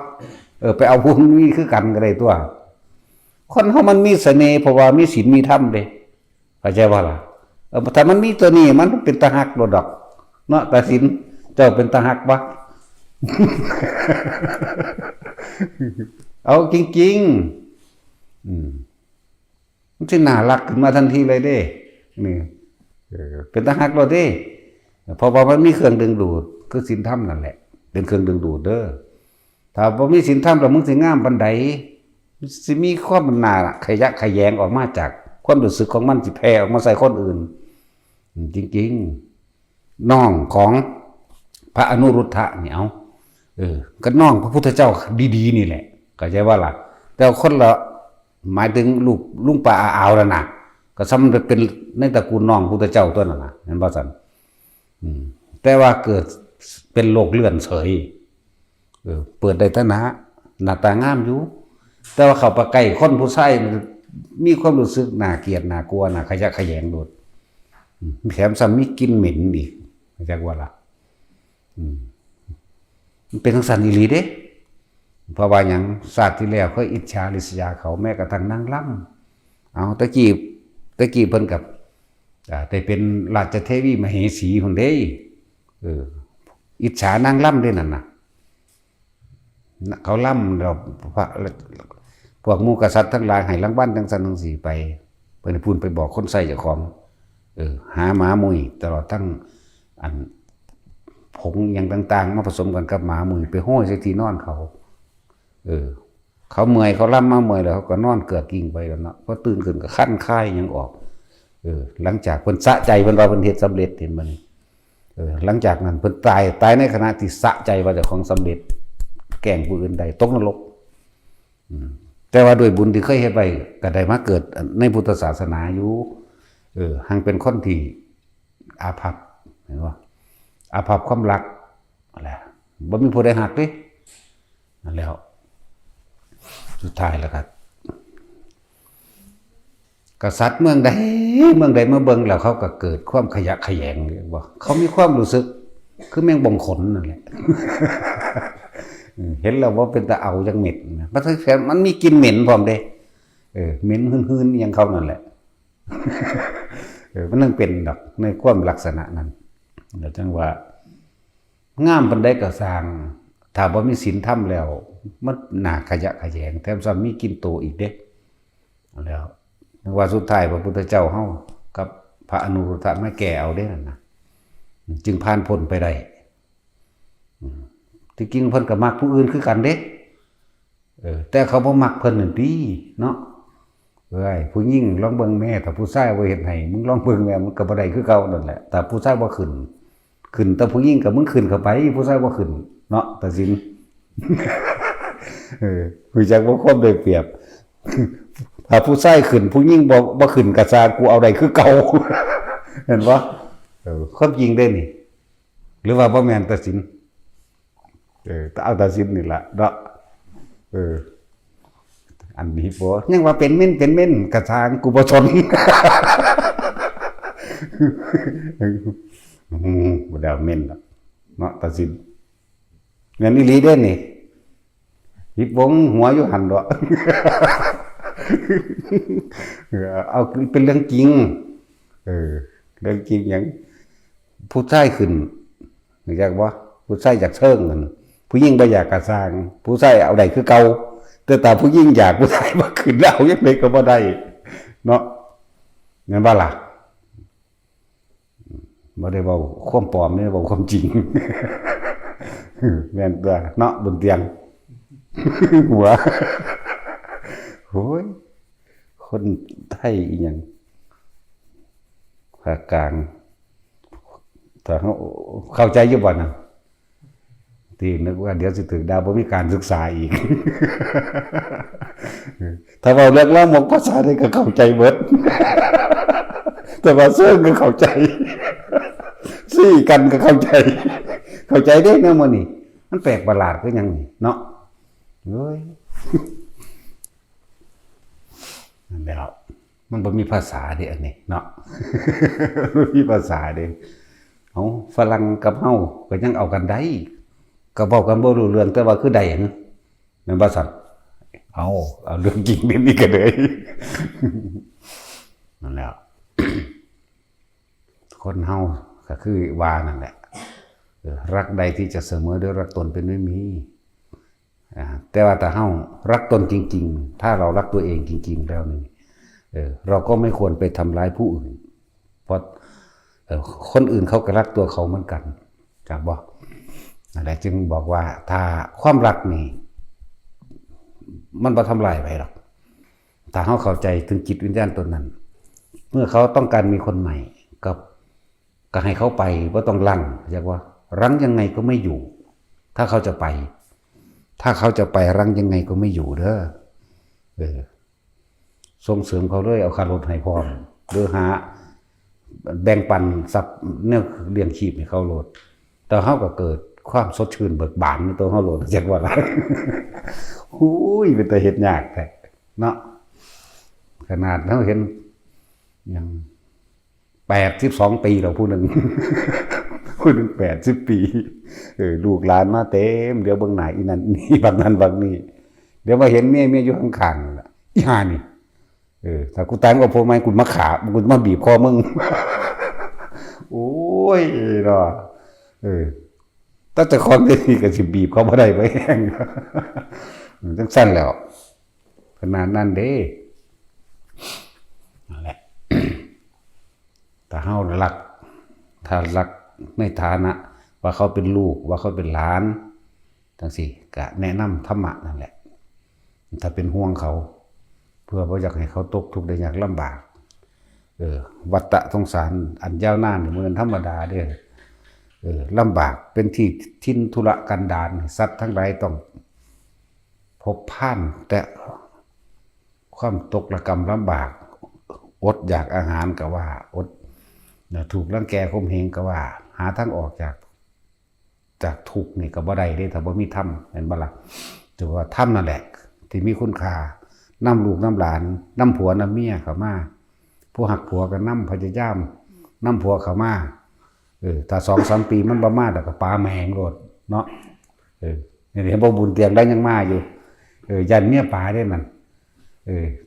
ไปเอาผู้นี้คือกันก็ได้ตัวคนเฮามันมีเสน่ห์เพราะว่ามีศีลมีธรรมเด้เข้าใจว่าล่ะถ้ามันมีตัวนี้มันเป็นตาหักโดดอกเนาะแต่ศีลเจ้าเป็นตาหักบ่เอาจริงๆมันสิน่ารักขึ้นมาทันทีเลยเด้นี่เป็นตาหักโดดเด้เพราะว่ามันมีเครื่องดึงดูดคือศีลธรรมนั่นแหละเป็นเครื่องดึงดูดเด้อถ้าบ่มีศีลธรรมแล้วมึงสิงามปานใดสิมีความน่าขยะขยงออกมาจากความรู้สึกของมันสิแผ่ออกมาใส่คนอื่นจริงๆน้องของพระอนุรุทธะเนี่ยก็น้องพระพุทธเจ้าดีๆนี่แหละเข้าใจว่าล่ะแต่คนละหมายถึงลูกลุงป่าอาวแล้วนะก็ซ้ำเป็นในตระกูลน้องพระพุทธเจ้าตัวนั่นนะเห็นบ่ซั่นแต่ว่าเกิดเป็นโรคเลื่อนเฉยเปิดได้แต่หน้าตางามอยู่แต่ว่าเข้าไปใกล้คนผู้ชายมีความรู้สึกน่าเกลียดน่ากลัวน่าขยะแขยงโดด แถมซ้ำมีกลิ่นเหม็นอีกจักว่าล่ะมันเป็นทั้งสันอีหลีเด้เพราะว่าหยังศาสตร์ที่แล้วเขาอิจฉาริษยาเขาแม้กระทั่งนางล่ำเอาตะกี้เพิ่นกับได้เป็นราชเทวีมเหสีพุ่นเด้อิจฉานางล่ำด้วยนั่นน่ะเขาล่ำเราพวกหมู่กษัตริย์ทั้งหลายให้รางวัลทั้งสันทั้งสี่ไปเพิ่นพูดไปบอกคนใส่เจ้าของหาหมามุยตลอดทั้งอันผงอย่างต่างๆมาผสมกันกับหมามุยไปห้อยใส่ที่นอนเขาเขาเมื่อยเขาล่ำมาเมื่อยแล้วเขาก็นอนเกือกกิ่งไปแล้วเนาะพอตื่นขึ้นก็คั่นค่ายยังออกหลังจากเพิ่นสะใจเพิ่นว่าเพิ่นเฮ็ดสำเร็จเห็นบ่นี่หลังจากนั้นเพิ่นตายในขณะที่สะใจว่าเจ้าของสำเร็จแกล้งผู้อื่นใดตกนรกแต่ว่าด้วยบุญที่เคยเฮ็ดไว้ก็ได้มาเกิดในพุทธศาสนาอยู่หังเป็นคนที่อาภัพเห็นบ่อาภัพความรักอะไรบ่มีผู้ใดหักเด้นั่นแล้วสุดท้ายแล้วครับกษัตริย์เมืองใดมาเบิ่งแล้วเขาก็เกิดความขยะแขยงบ่เขามีความรู้สึกคือแมงบ่งขนนั่นแหละเห็นแล้วว่าเป็นตาเอาจังเหม็ดมันมีกลิ่นเหม็นพร้อมเด้เหม็นหืนๆอย่างเขานั่นแหละมันนึงเป็นดอกในความลักษณะนั้นแล้วจังว่างามปานใดก็สร้างถ้าบ่มีศีลธรรมแล้วมันน่าขยะแขยงแถมซ้ำมีกลิ่นโตอีกเด้แล้วว่าสุดท้ายพระพุทธเจ้าเฮากับพระอนุรุทธะมาแก่เอาได้นั่นนะจึงผ่านพ้นไปได้ที่จริงเพิ่นก็มักผู้อื่นคือกันเด้แต่เขาบ่มักเพิ่นนั่นติเนาะผู้หญิงลองเบิ่งแม่ถ้าผู้ชายบ่เฮ็ดให้มึงลองเบิ่งแม่มันก็บ่ได้คือเก่านั่นแหละแต่ผู้ชายบ่ขึ้นแต่ผู้หญิงก็มึงขึ้นเข้าไปผู้ชายบ่ขึ้นเนาะตัดสินผู้จักบ่ความได้เปรียบถ้าผู้ชายขึ้นผู้หญิงบ่ขึ้นก็ซากูเอาได้คือเก่าเห็นบ่ความจริงได้นี่หรือว่าบ่แม่นตัดสินเอาตัดสินนี่ล่ะเนาะอันนี้บ่ยังว่าเป็นเม่นกระทางกูบ่ชนบ่ได้เม่นเนาะตัดสินงั้นอีหลีเด้นี่หิบวงหัวอยู่หั่นดอกเอาเป็นเรื่องจริงเรื่องจริงหยังผู้ชายขึ้นอยากบ่ผู้ชายอยากเชิงนั่นผู้หญิงบ่อยากกระสร้างผู้ชายเอาได้คือเก่าแต่ผู้หญิงอยากผู้ชายบ่ขึ้นแล้วยังไงก็บ่ได้เนาะแม่นบ่ล่ะบ่ได้เว้าความปลอมนี่เว้าความจริงแม่นตัวเนาะบนเตียงหัวโอ้ยคนไทยอีหยังภาคกลางถ้าเข้าใจอยู่บ่น่ะที่นึกว่าเดี๋ยวสิถึงดาวบ่มีการศึกษาอีกถ้าเว้าเรื่องละมกภาษาได้ก็เข้าใจเบิดแต่ว่าเซิงก็เข้าใจซี่กันก็เข้าใจเด้นะมื้อนี้มันแปลกประหลาดคือหยังนี่เนาะเอ้ยนั่นแหละมันบ่มีภาษาเด้อันนี้เนาะบ่มีภาษาเด้เอาฝรั่งกับเฮาก็ยังเอากันได้ก็เว้ากันบ่รู้เรื่องแต่ว่าคือได้หยังแม่นบ่ซั่นเอาเรื่องจริงนี่ก็เลยนั่นแหละคนเฮาก็คือว่านั่นแหละรักใดที่จะเสมอด้วยรักตนเป็นไม่มีแต่ว่าถ้าเฮารักตนจริงๆถ้าเรารักตัวเองจริงๆแล้วนี่เราก็ไม่ควรไปทำร้ายผู้อื่นเพราะคนอื่นเขาก็รักตัวเขาเหมือนกันจักบ่นั่นแหละจึงบอกว่าถ้าความรักนี่มันบ่ทำลายไปหรอกถ้าเฮาเข้าใจถึงจิตวิญญาณตนนั้นเมื่อเขาต้องการมีคนใหม่ก็ให้เขาไปบ่ต้องรั้งเรียกว่ารั้งยังไงก็ไม่อยู่ถ้าเขาจะไปรั้งยังไงก็ไม่อยู่เด้อส่งเสริมเขาเลยเอาค่ารถให้พร้อมหรือหาแบ่งปันทรัพย์แนวเลี้ยงชีพให้เขาโลดแต่เฮาก็เกิดความสดชื่นเบิกบานในตัวเฮาโลดจักว่าล่ะหูยเป็นแต่เฮ็ดยากแท้เนาะขนาดเฮาเห็นยังไป 82 ปีแล้วผู้หนึ่ง ผู้หนึ่ง80 ปีลูกหลานมาเต็มเดี๋ยวเบิ่งหน้าอีนั่นนี่บางนั้นบางนี่เดี๋ยวมาเห็นเมียอยู่ข้างๆล่ะอีห่านี่ถ้ากูตายก็พอไหมกูมาขากูมาบีบคอมึง โอ้ยเนาะตั้งแต่คนนี้ก็สิบีบเขาบ่ได้ไปแห้ง จังสั้นแล้วขนาดนั้นเด้นั่นแหละ ถ้าเฮารักถ้ารักในฐานะว่าเขาเป็นลูกว่าเขาเป็นหลานจังซี่ก็แนะนำธรรมะนั่นแหละถ้าเป็นห่วงเขาเพื่อบ่อยากให้เขาตกทุกข์ได้ยากลำบากวัฏสงสารอันยาวนานนี่มันธรรมดาเด้อลำบากเป็นที่ทินทุรกันดารสัตว์ทั้งหลายต้องพบผ่านแต่ความตกระกำลำบากอดอยากอาหารก็ว่าอดถูกรังแกข่มเหงก็ว่าหาทางออกจากทุกข์นี่ก็บ่ได้เด้ถ้าบ่มีธรรมเห็นบ่ล่ะแต่ว่าธรรมนั่นแหละที่มีคุณค่านำลูกนำหลานนำผัวนำเมียเข้ามาผู้หักผัวก็นำพยายามนำผัวเข้ามาถ้า 2-3 ปีมันบ่มาแล้วก็ปาแมงโลดเนาะนี่เห็นบ่บุญเตียงได้ยังมาอยู่ยันเมียปาได้นั่น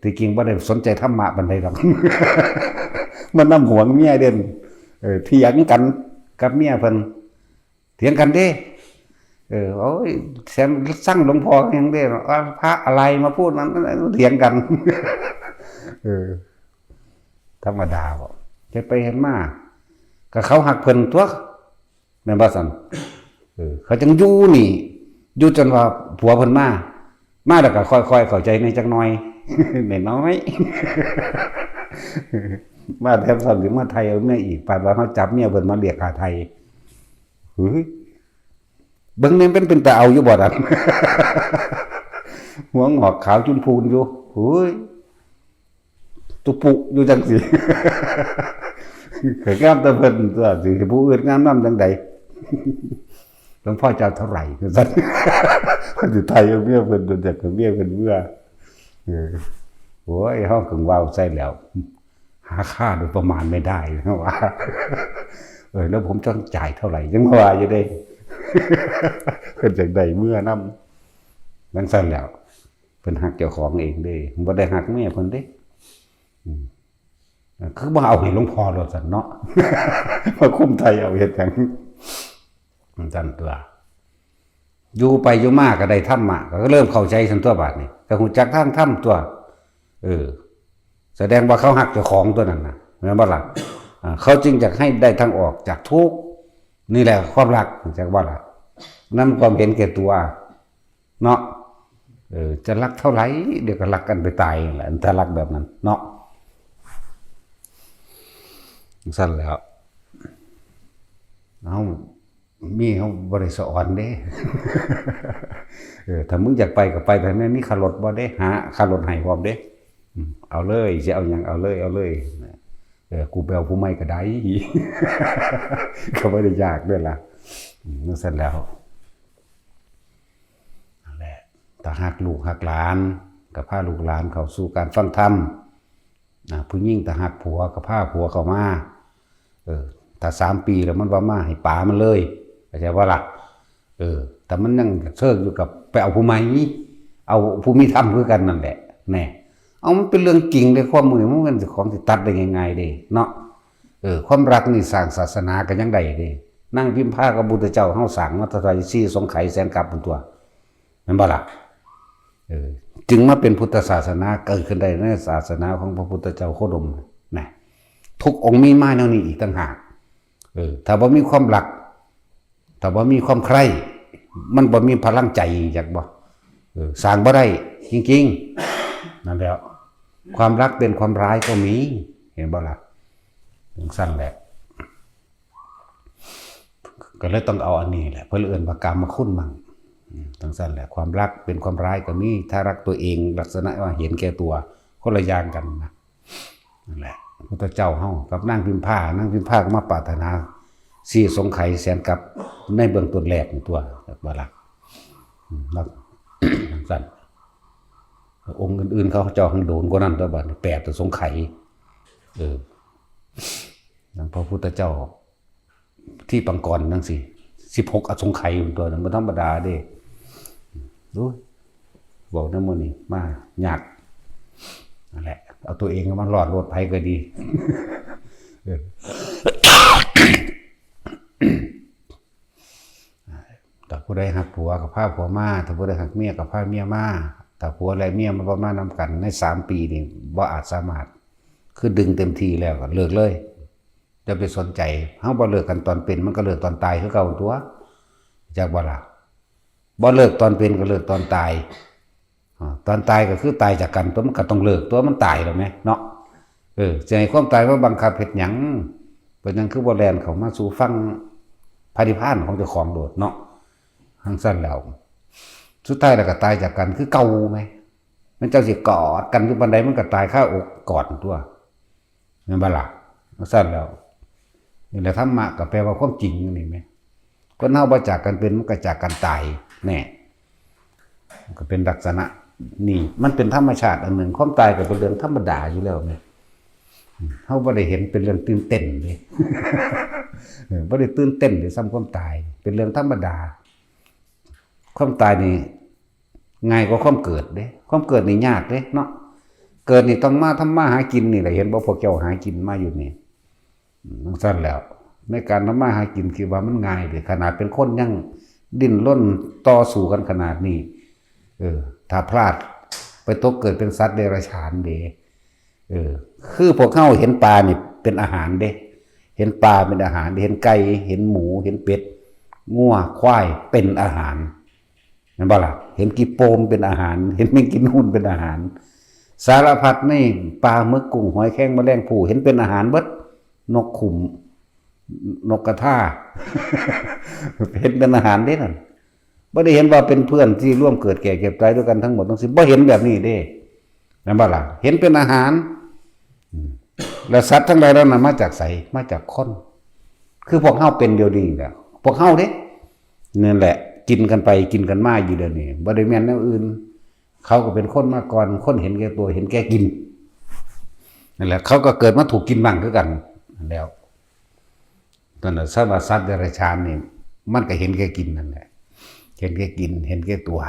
ที่จริงบ่ได้สนใจธรรมะปานใดหรอก มันนำหวงเมียเด่นเถียงกันกับเมียเพิ่นเถียงกันเด้โอ้ยแซมสั่งหลวงพ่อยังเด้พระอะไรมาพูดนั้นเถียงกัน ธรรมดาบ่เฮ็ดไปเฮ็ดมาก็เขาหักเพิ่นตัวแม่นบ่ซั่นเขาจังอยู่นี่อยู่จนว่าผัวเพิ่นมาแล้วก็ค่อยๆเข้าใจในจักหน่อย น้อยมาแทบสั่นหรือมาไทยเอาเมียอีกปานว่าเฮาจับเมียเพิ่นมาเรียกหาไทยเฮ้ยเบิ่งนี่เป็นตาเอาอยู่บ่ล่ะ หัวงอกขาวจุนพูนอยู่เฮ้ยตุปุอยู่จังสิเคยงามแต่เพิ่นตัวสิผู้อื่นงามนำจังใดหลวงพ่อเจ้าเท่าไหร่ซั่นเพิ่นสิไทยเอาเมียเพิ่นโดนจักเมียเพิ่นเบื่อโอ้ยเฮาก็ว้าวใส่แล้วหาค่าโดยประมาณไม่ได้นะว่าแล้วผมต้องจ่ายเท่าไหร่ยังว่าอยู่เด้ เพิ่นจังได้เมื่อนำจังซั่นแล้วเพิ่นฮักเจ้าของเองเด้บ่ได้ฮักเมียเพิ่นเด้คือบ่เอาให้หลวงพ่อโลดซั่นเนาะ มาคุมไทยเอาเฮ็ดจังซั่นตัวอยู่ไปอยู่มาก็ได้ธรรมะก็เริ่มเข้าใจซั่นตัวบาดนี้ก็ฮู้จักทางธรรมตัวแสดงว่าเขาฮักเจ้าของตัวนั้นน่ะแม่นบ่ล่ะเขาจึงอยากให้ได้ทางออกจากทุกข์นี่แหละความรักจักว่าล่ะนั่นความเห็นแก่ตัวเนาะจะรักเท่าไหร่เดี๋ยวก็รักกันไปตายแหละถ้ารักแบบนั้นเนาะสั่นแล้วเอามีเขาบริสอนเด้ ถ้ามึงอยากไปก็ไปแต่ไม่มีขารถบ่ได้หาขารถให้พร้อมเด้เอาเลยจะเอาอย่างเอาเลยกูไปเอาผู้ใหม่ก็ได้ ก็ไม่ได้ยากด้วยล่ะนั่นเสร็จแล้วนั่นแหละถ้าหักลูกหักหลานกับพาลูกหลานเข้าสู่การฟังธรรมผู้หญิงถ้าหักผัวกับพาผัวเข้ามาถ้า3 ปีแล้วมันว่ามาให้ป่ามันเลยเข้าใจว่าล่ะแต่มันยังเชิงอยู่กับไปเอาผู้ใหม่เอาผู้มีธรรมคือกันนั่นแหละแน่เอามันเป็นเรื่องจริงเลยความมือมันเป็นของที่ตัดได้ง่ายๆเด้เนาะความรักนี่สร้างศาสนากันยังได้เด้นั่งพิมพ์ผ้ากับพุทธเจ้าเฮาสร้างมาตถาซี่สงไขแสนกับเป็นตัวแม่นบ่ล่ะจึงมาเป็นพุทธศาสนาเกิดขึ้นได้ในศาสนาของพระพุทธเจ้าโคดมนะทุกองค์มีมาแนวนี้อีกต่างหากถ้าบ่มีความรักถ้าบ่มีความใคร่มันบ่มีพลังใจจักบ่สร้างบ่ได้จริงๆนั่นแหละความรักเป็นความร้ายก็มีเห็นบ่ล่ะสั้นแหละก็เลยต้องเอาอันนี้แหละเพื่อเอื่นว่ากามคุณมั่งทั้งสั้นแหละความรักเป็นความร้ายก็มีถ้ารักตัวเองลักษณะว่าเห็นแก่ตัวคนละอย่างกันนะนั่นแหละพุทธเจ้าเฮากับนั่งพิมพ์ผ้าก็มาปรารถนาซี่สงไขแสนกับในเบื้องต้นแรกตัวบ่ล่ะแล้วทั้งสั้นองค์อื่นๆเขาเจ้าหังโดนกว่านั้นตัวบัด8ตัวสงไข อย่างพระพุทธเจ้าที่ปังกรนั่นสิ16อสงไขยตัวนั้นมันธรรมดาเด้ดูบอกน้ำมันนี่มายากนั่นแหละเอาตัวเองมันรอดรถภัยก็ดีแต่ผู้ใดหักผัวกับผ้าผัวมาถ้าผู้ใดหักเมียกับผ้าเมียมาแต่ผัวและเมียมันประมาณนำกันใน3 ปีนี่บ่อาจสามารถคือดึงเต็มทีแล้วก็เลิกเลยจะไปสนใจเฮาบ่เลิกกันตอนเป็นมันก็เลิกตอนตายคือเก่าตัวจากบ่ล่ะบ่เลิกตอนเป็นก็เลิกตอนตายตอนตายก็คือตายจากกันตัวมันก็ต้องเลิกตัวมันตายแล้วไหมเนาะจะให้ความตายว่าบังคับเฮ็ดหยังเป็นหยังคือบ่แล่นเข้ามาสู่ฟังพระนิพพานของเจ้าของโดดเนาะทั้งสั้นแล้วสุดท้ายแล้วก็ตายจากกันคือเก่าไหมมันเจ้าสิกอดกันอยู่บันไดมันก็ตายข้าอกกอดตัวนั่นบ่ล่ะสั้นแล้วนี่แหละธรรมะก็แปลว่าความจริงนี่ไหมคนเฮาบ่จากกันเป็นมันก็จากกันตายแน่ก็เป็นลักษณะนี่มันเป็นธรรมชาติอันหนึ่งความตายก็เป็นเรื่องธรรมดาอยู่แล้วเนี่ยเขาบ่ได้เห็นเป็นเรื่องตื่นเต้นเลยบ่ได้ตื่นเต้นเลยซ้ำความตายเป็นเรื่องธรรมดาความตายนี่ง่ายกว่าความเกิดเด้ความเกิดนี่ยากเด้เนาะเกิดนี่ต้องมาทำมาหากินนี่แหละเห็นบ่พวกเจ้าหากินมาอยู่นี่ต้องสั้นแล้วในการทำมาหากินคิดว่ามันง่ายเลยขนาดเป็นคนยังดิ้นรนต่อสู้กันขนาดนี้ถ้าพลาดไปตกเกิดเป็นสัตว์เดรัจฉานเด้คือพวกเขาเห็นปลานี่เป็นอาหารเด้เห็นปลาเป็นอาหารเห็นไก่เห็นหมูเห็นเป็ดงัวควายเป็นอาหารนั่นบ่ล่ะเห็นกีโปมเป็นอาหารเห็นแมงกินหุ่นเป็นอาหารสารพัดนี่ปลาหมึกกุ้งหอยแครงแมลงภู่เห็นเป็นอาหารเบิดนกขุมนกกระทา เห็นเป็นอาหารเด้นั่นบ่ได้เห็นว่าเป็นเพื่อนที่ร่วมเกิดแก่เก็บตายด้วยกันทั้งหมดทั้งสิ้นบ่เห็นแบบนี้เด้นั่นบ่ล่ะเห็นเป็นอาหารแล้วสัตว์ทั้งหลายเหล่านั้นมาจากไสมาจากคนคือพวกเฮาเป็นเดียวนี้แหละพวกเฮาเด้นั่นแหละกินกันไปกินกันมาอยู่เดี๋ยวนี้บ่ได้แม่นแนวอื่นเขาก็เป็นคนมาก่อนคนเห็นแก่ตัวเห็นแก่กินนั่นแหละเขาก็เกิดมาถูกกินบ้างคือกันแล้วตอนนั้นสัตว์เดรัจฉานนี่มันก็เห็นแก่กินนั่นแหละเห็นแก่กินเห็นแก่ตัว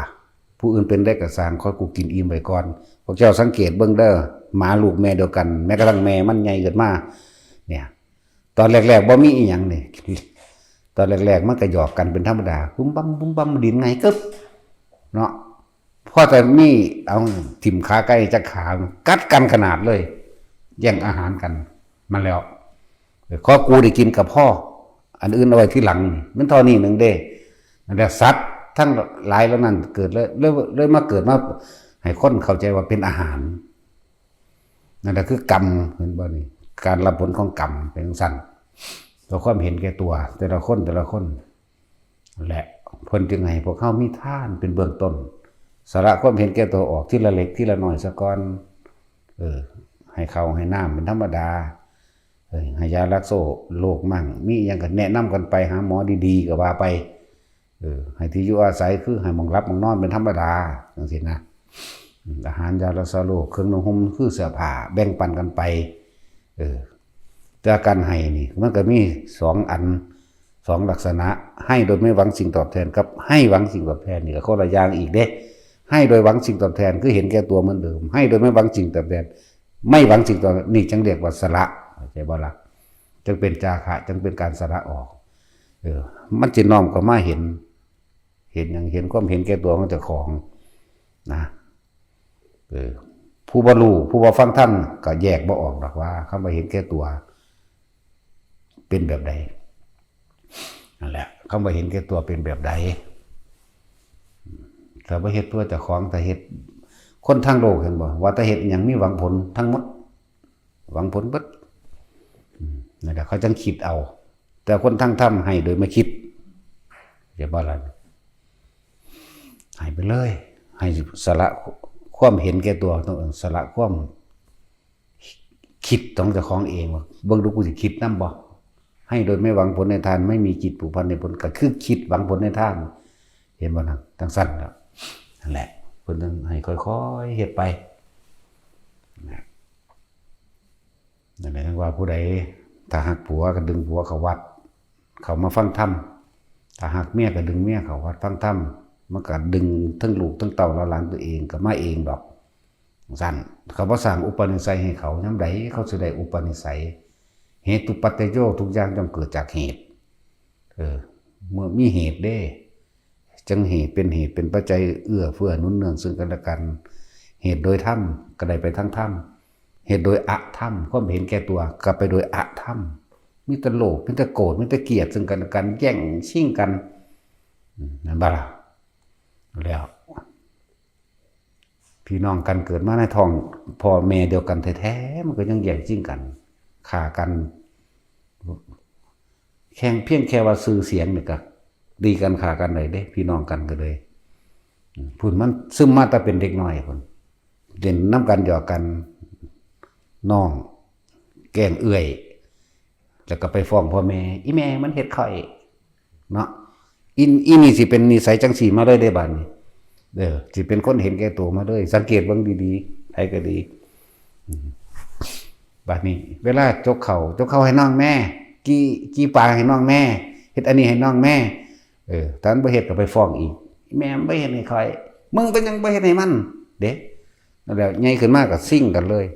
ผู้อื่นเป็นได้ก็สร้างคอยกูกินอิ่มไปก่อนพวกเจ้าสังเกตเบิ่งเด้อหมาลูกแม่เดียวกันแม้กระทั่งแม่มันใหญ่เกิดมาเนี่ยตอนแรกๆบ่มีอีหยังนี่ตอนแรกๆมันก็หยอกกันเป็นธรรมดาบุ้มบั้มดินไงกึ๊บเนาะพอแต่มีเอาถิ่มขาใกล้จะขากัดกันขนาดเลยแย่งอาหารกันมาแล้วข้อกูได้กินกับพ่ออันอื่นเอาไว้ที่หลังมันเท่านี้หนึ่งเด้นั่นแหละสัตว์ทั้งหลายแล้วนั่นเกิดเลยมาเกิดมาให้คนเข้าใจว่าเป็นอาหารนั่นแหละคือกรรมเห็นบ่นี่การรับผลของกรรมเป็นสั่นตัวความเห็นแก่ตัวแต่ละคนและเพิ่นจึงให้พวกเขามีท่านเป็นเบื้องต้นสละความเห็นแก่ตัวออกทีละเล็กทีละน้อยซะก่อนให้เขาให้น้ำเป็นธรรมดาให้ยารักโซ่โรคมั่งมีอย่างกันแนะนำกันไปหาหมอดีๆก็ว่าไปให้ที่อยู่อาศัยคือให้มองรับมองนอนเป็นธรรมดาจังซี่นะอาหารยารักษาโรคเครื่องนุ่งห่มคือเสื้อผ้าแบ่งปันกันไปแต่การให้นี่มันก็มี2 อัน 2 ลักษณะให้โดยไม่หวังสิ่งตอบแทนกับให้หวังสิ่งตอบแทนนี่ก็คนละอย่างอีกเด้ให้โดยหวังสิ่งตอบแทนคือเห็นแก่ตัวเหมือนเดิมให้โดยไม่หวังสิ่งตอบแทนไม่หวังสิ่งตอบนี่จึงเรียกว่าสละเข้าใจบ่ล่ะจึงเป็นจาคะจึงเป็นการสละออกมันจะน้อมก็มาเห็นอย่างเห็นความเห็นแก่ตัวของเจ้าของนะผู้บ่รู้ผู้บ่ฟังธรรมก็แยกบ่ออกหรอกว่าคำว่าเห็นแก่ตัวเป็นแบบใดนั่นแหละคำว่าเห็นแก่ตัวเป็นแบบใดแต่ว่าเฮ็ดตัวเจ้าของแต่เฮ็ดคนทั้งโลกเห็นบ่ว่าแต่เฮ็ดหยังมีหวังผลทั้งหมดหวังผลเบิดนั่นแหละเขาจังคิดเอาแต่คนทั้งธรรมให้โดยไม่คิดอย่าบ่ล่ะให้ไปเลยให้สละความเห็นแก่ตัวต้องสละความคิดของเจ้าของเองว่าเบิ่งดูกูสิคิดนำบ่ให้โดยไม่หวังผลในทานไม่มีจิตผูกพันในผลก็คือคิดหวังผลในทานเห็นบ่นั่นทั้งสั้นแล้วนั่นแหละเพิ่นต้องให้ค่อยๆเฮ็ดไปนั่นแหละว่าผู้ใด ถ้าหักผัวก็ดึงผัวเข้าวัดเขามาฟังธรรมถ้าหักเมียก็ดึงเมียเข้าวัดฟังธรรมมันก็ดึงทั้งลูกทั้งเต่าหลานตัวเองก็มาเองดอกสั่นเขาบ่สร้างอุปนิสัยให้เขายามใดเขาสิได้อุปนิสัยเหตุปัจจโยทุกอย่างย่อมเกิดจากเหตุเมื่อมีเหตุเด้จังเหตุเป็นปัจจัยเอื้อเฟื้อหนุนเนืองซึ่งกันและกันเหตุโดยธรรมก็ได้ไปทั้งธรรมเหตุโดยอธรรมความเห็นแก่ตัวก็ไปโดยอธรรมมีแต่โลภมีแต่โกรธมีแต่เกลียดซึ่งกันและกันแย่งชิงกันนั่นบ่ล่ะแล้วพี่น้องกันเกิดมาในท้องพ่อแม่เดียวกันแท้ๆมันก็ยังแย่งชิงกันฆ่ากันแข่งเพียงแค่ว่าสื่อเสียงนี่ก็ดีกันฆ่ากันเลยเด้พี่น้องกันก็เลยพุ่นมันซึมมาแต่เป็นเด็กน้อยพุ่นเล่นน้ำกันหยอกกันน้องแกล้งเอื้อยแล้วก็ไปฟ้องพ่อแม่อีแม่มันเฮ็ดข่อยเนาะอีนี่สิเป็นนิสัยจังสีมาเลยได้บัดนี้สิเป็นคนเห็นแก่ตัวมาเลยสังเกตเบิ่งดีๆไผก็ดีบัดนี้เวลาจกเข่าให้น้องแม่กี้ปลาให้น้องแม่เฮ็ดอันนี้ให้น้องแม่ตอนบ่เฮ็ดก็ไปฟ้องอีกแม่มันบ่เฮ็ดให้ข่อยมึงเป็นหยังบ่เฮ็ดให้มันเด้นั่นแหละใหญ่ขึ้นมาก็ซิ่งกันเลย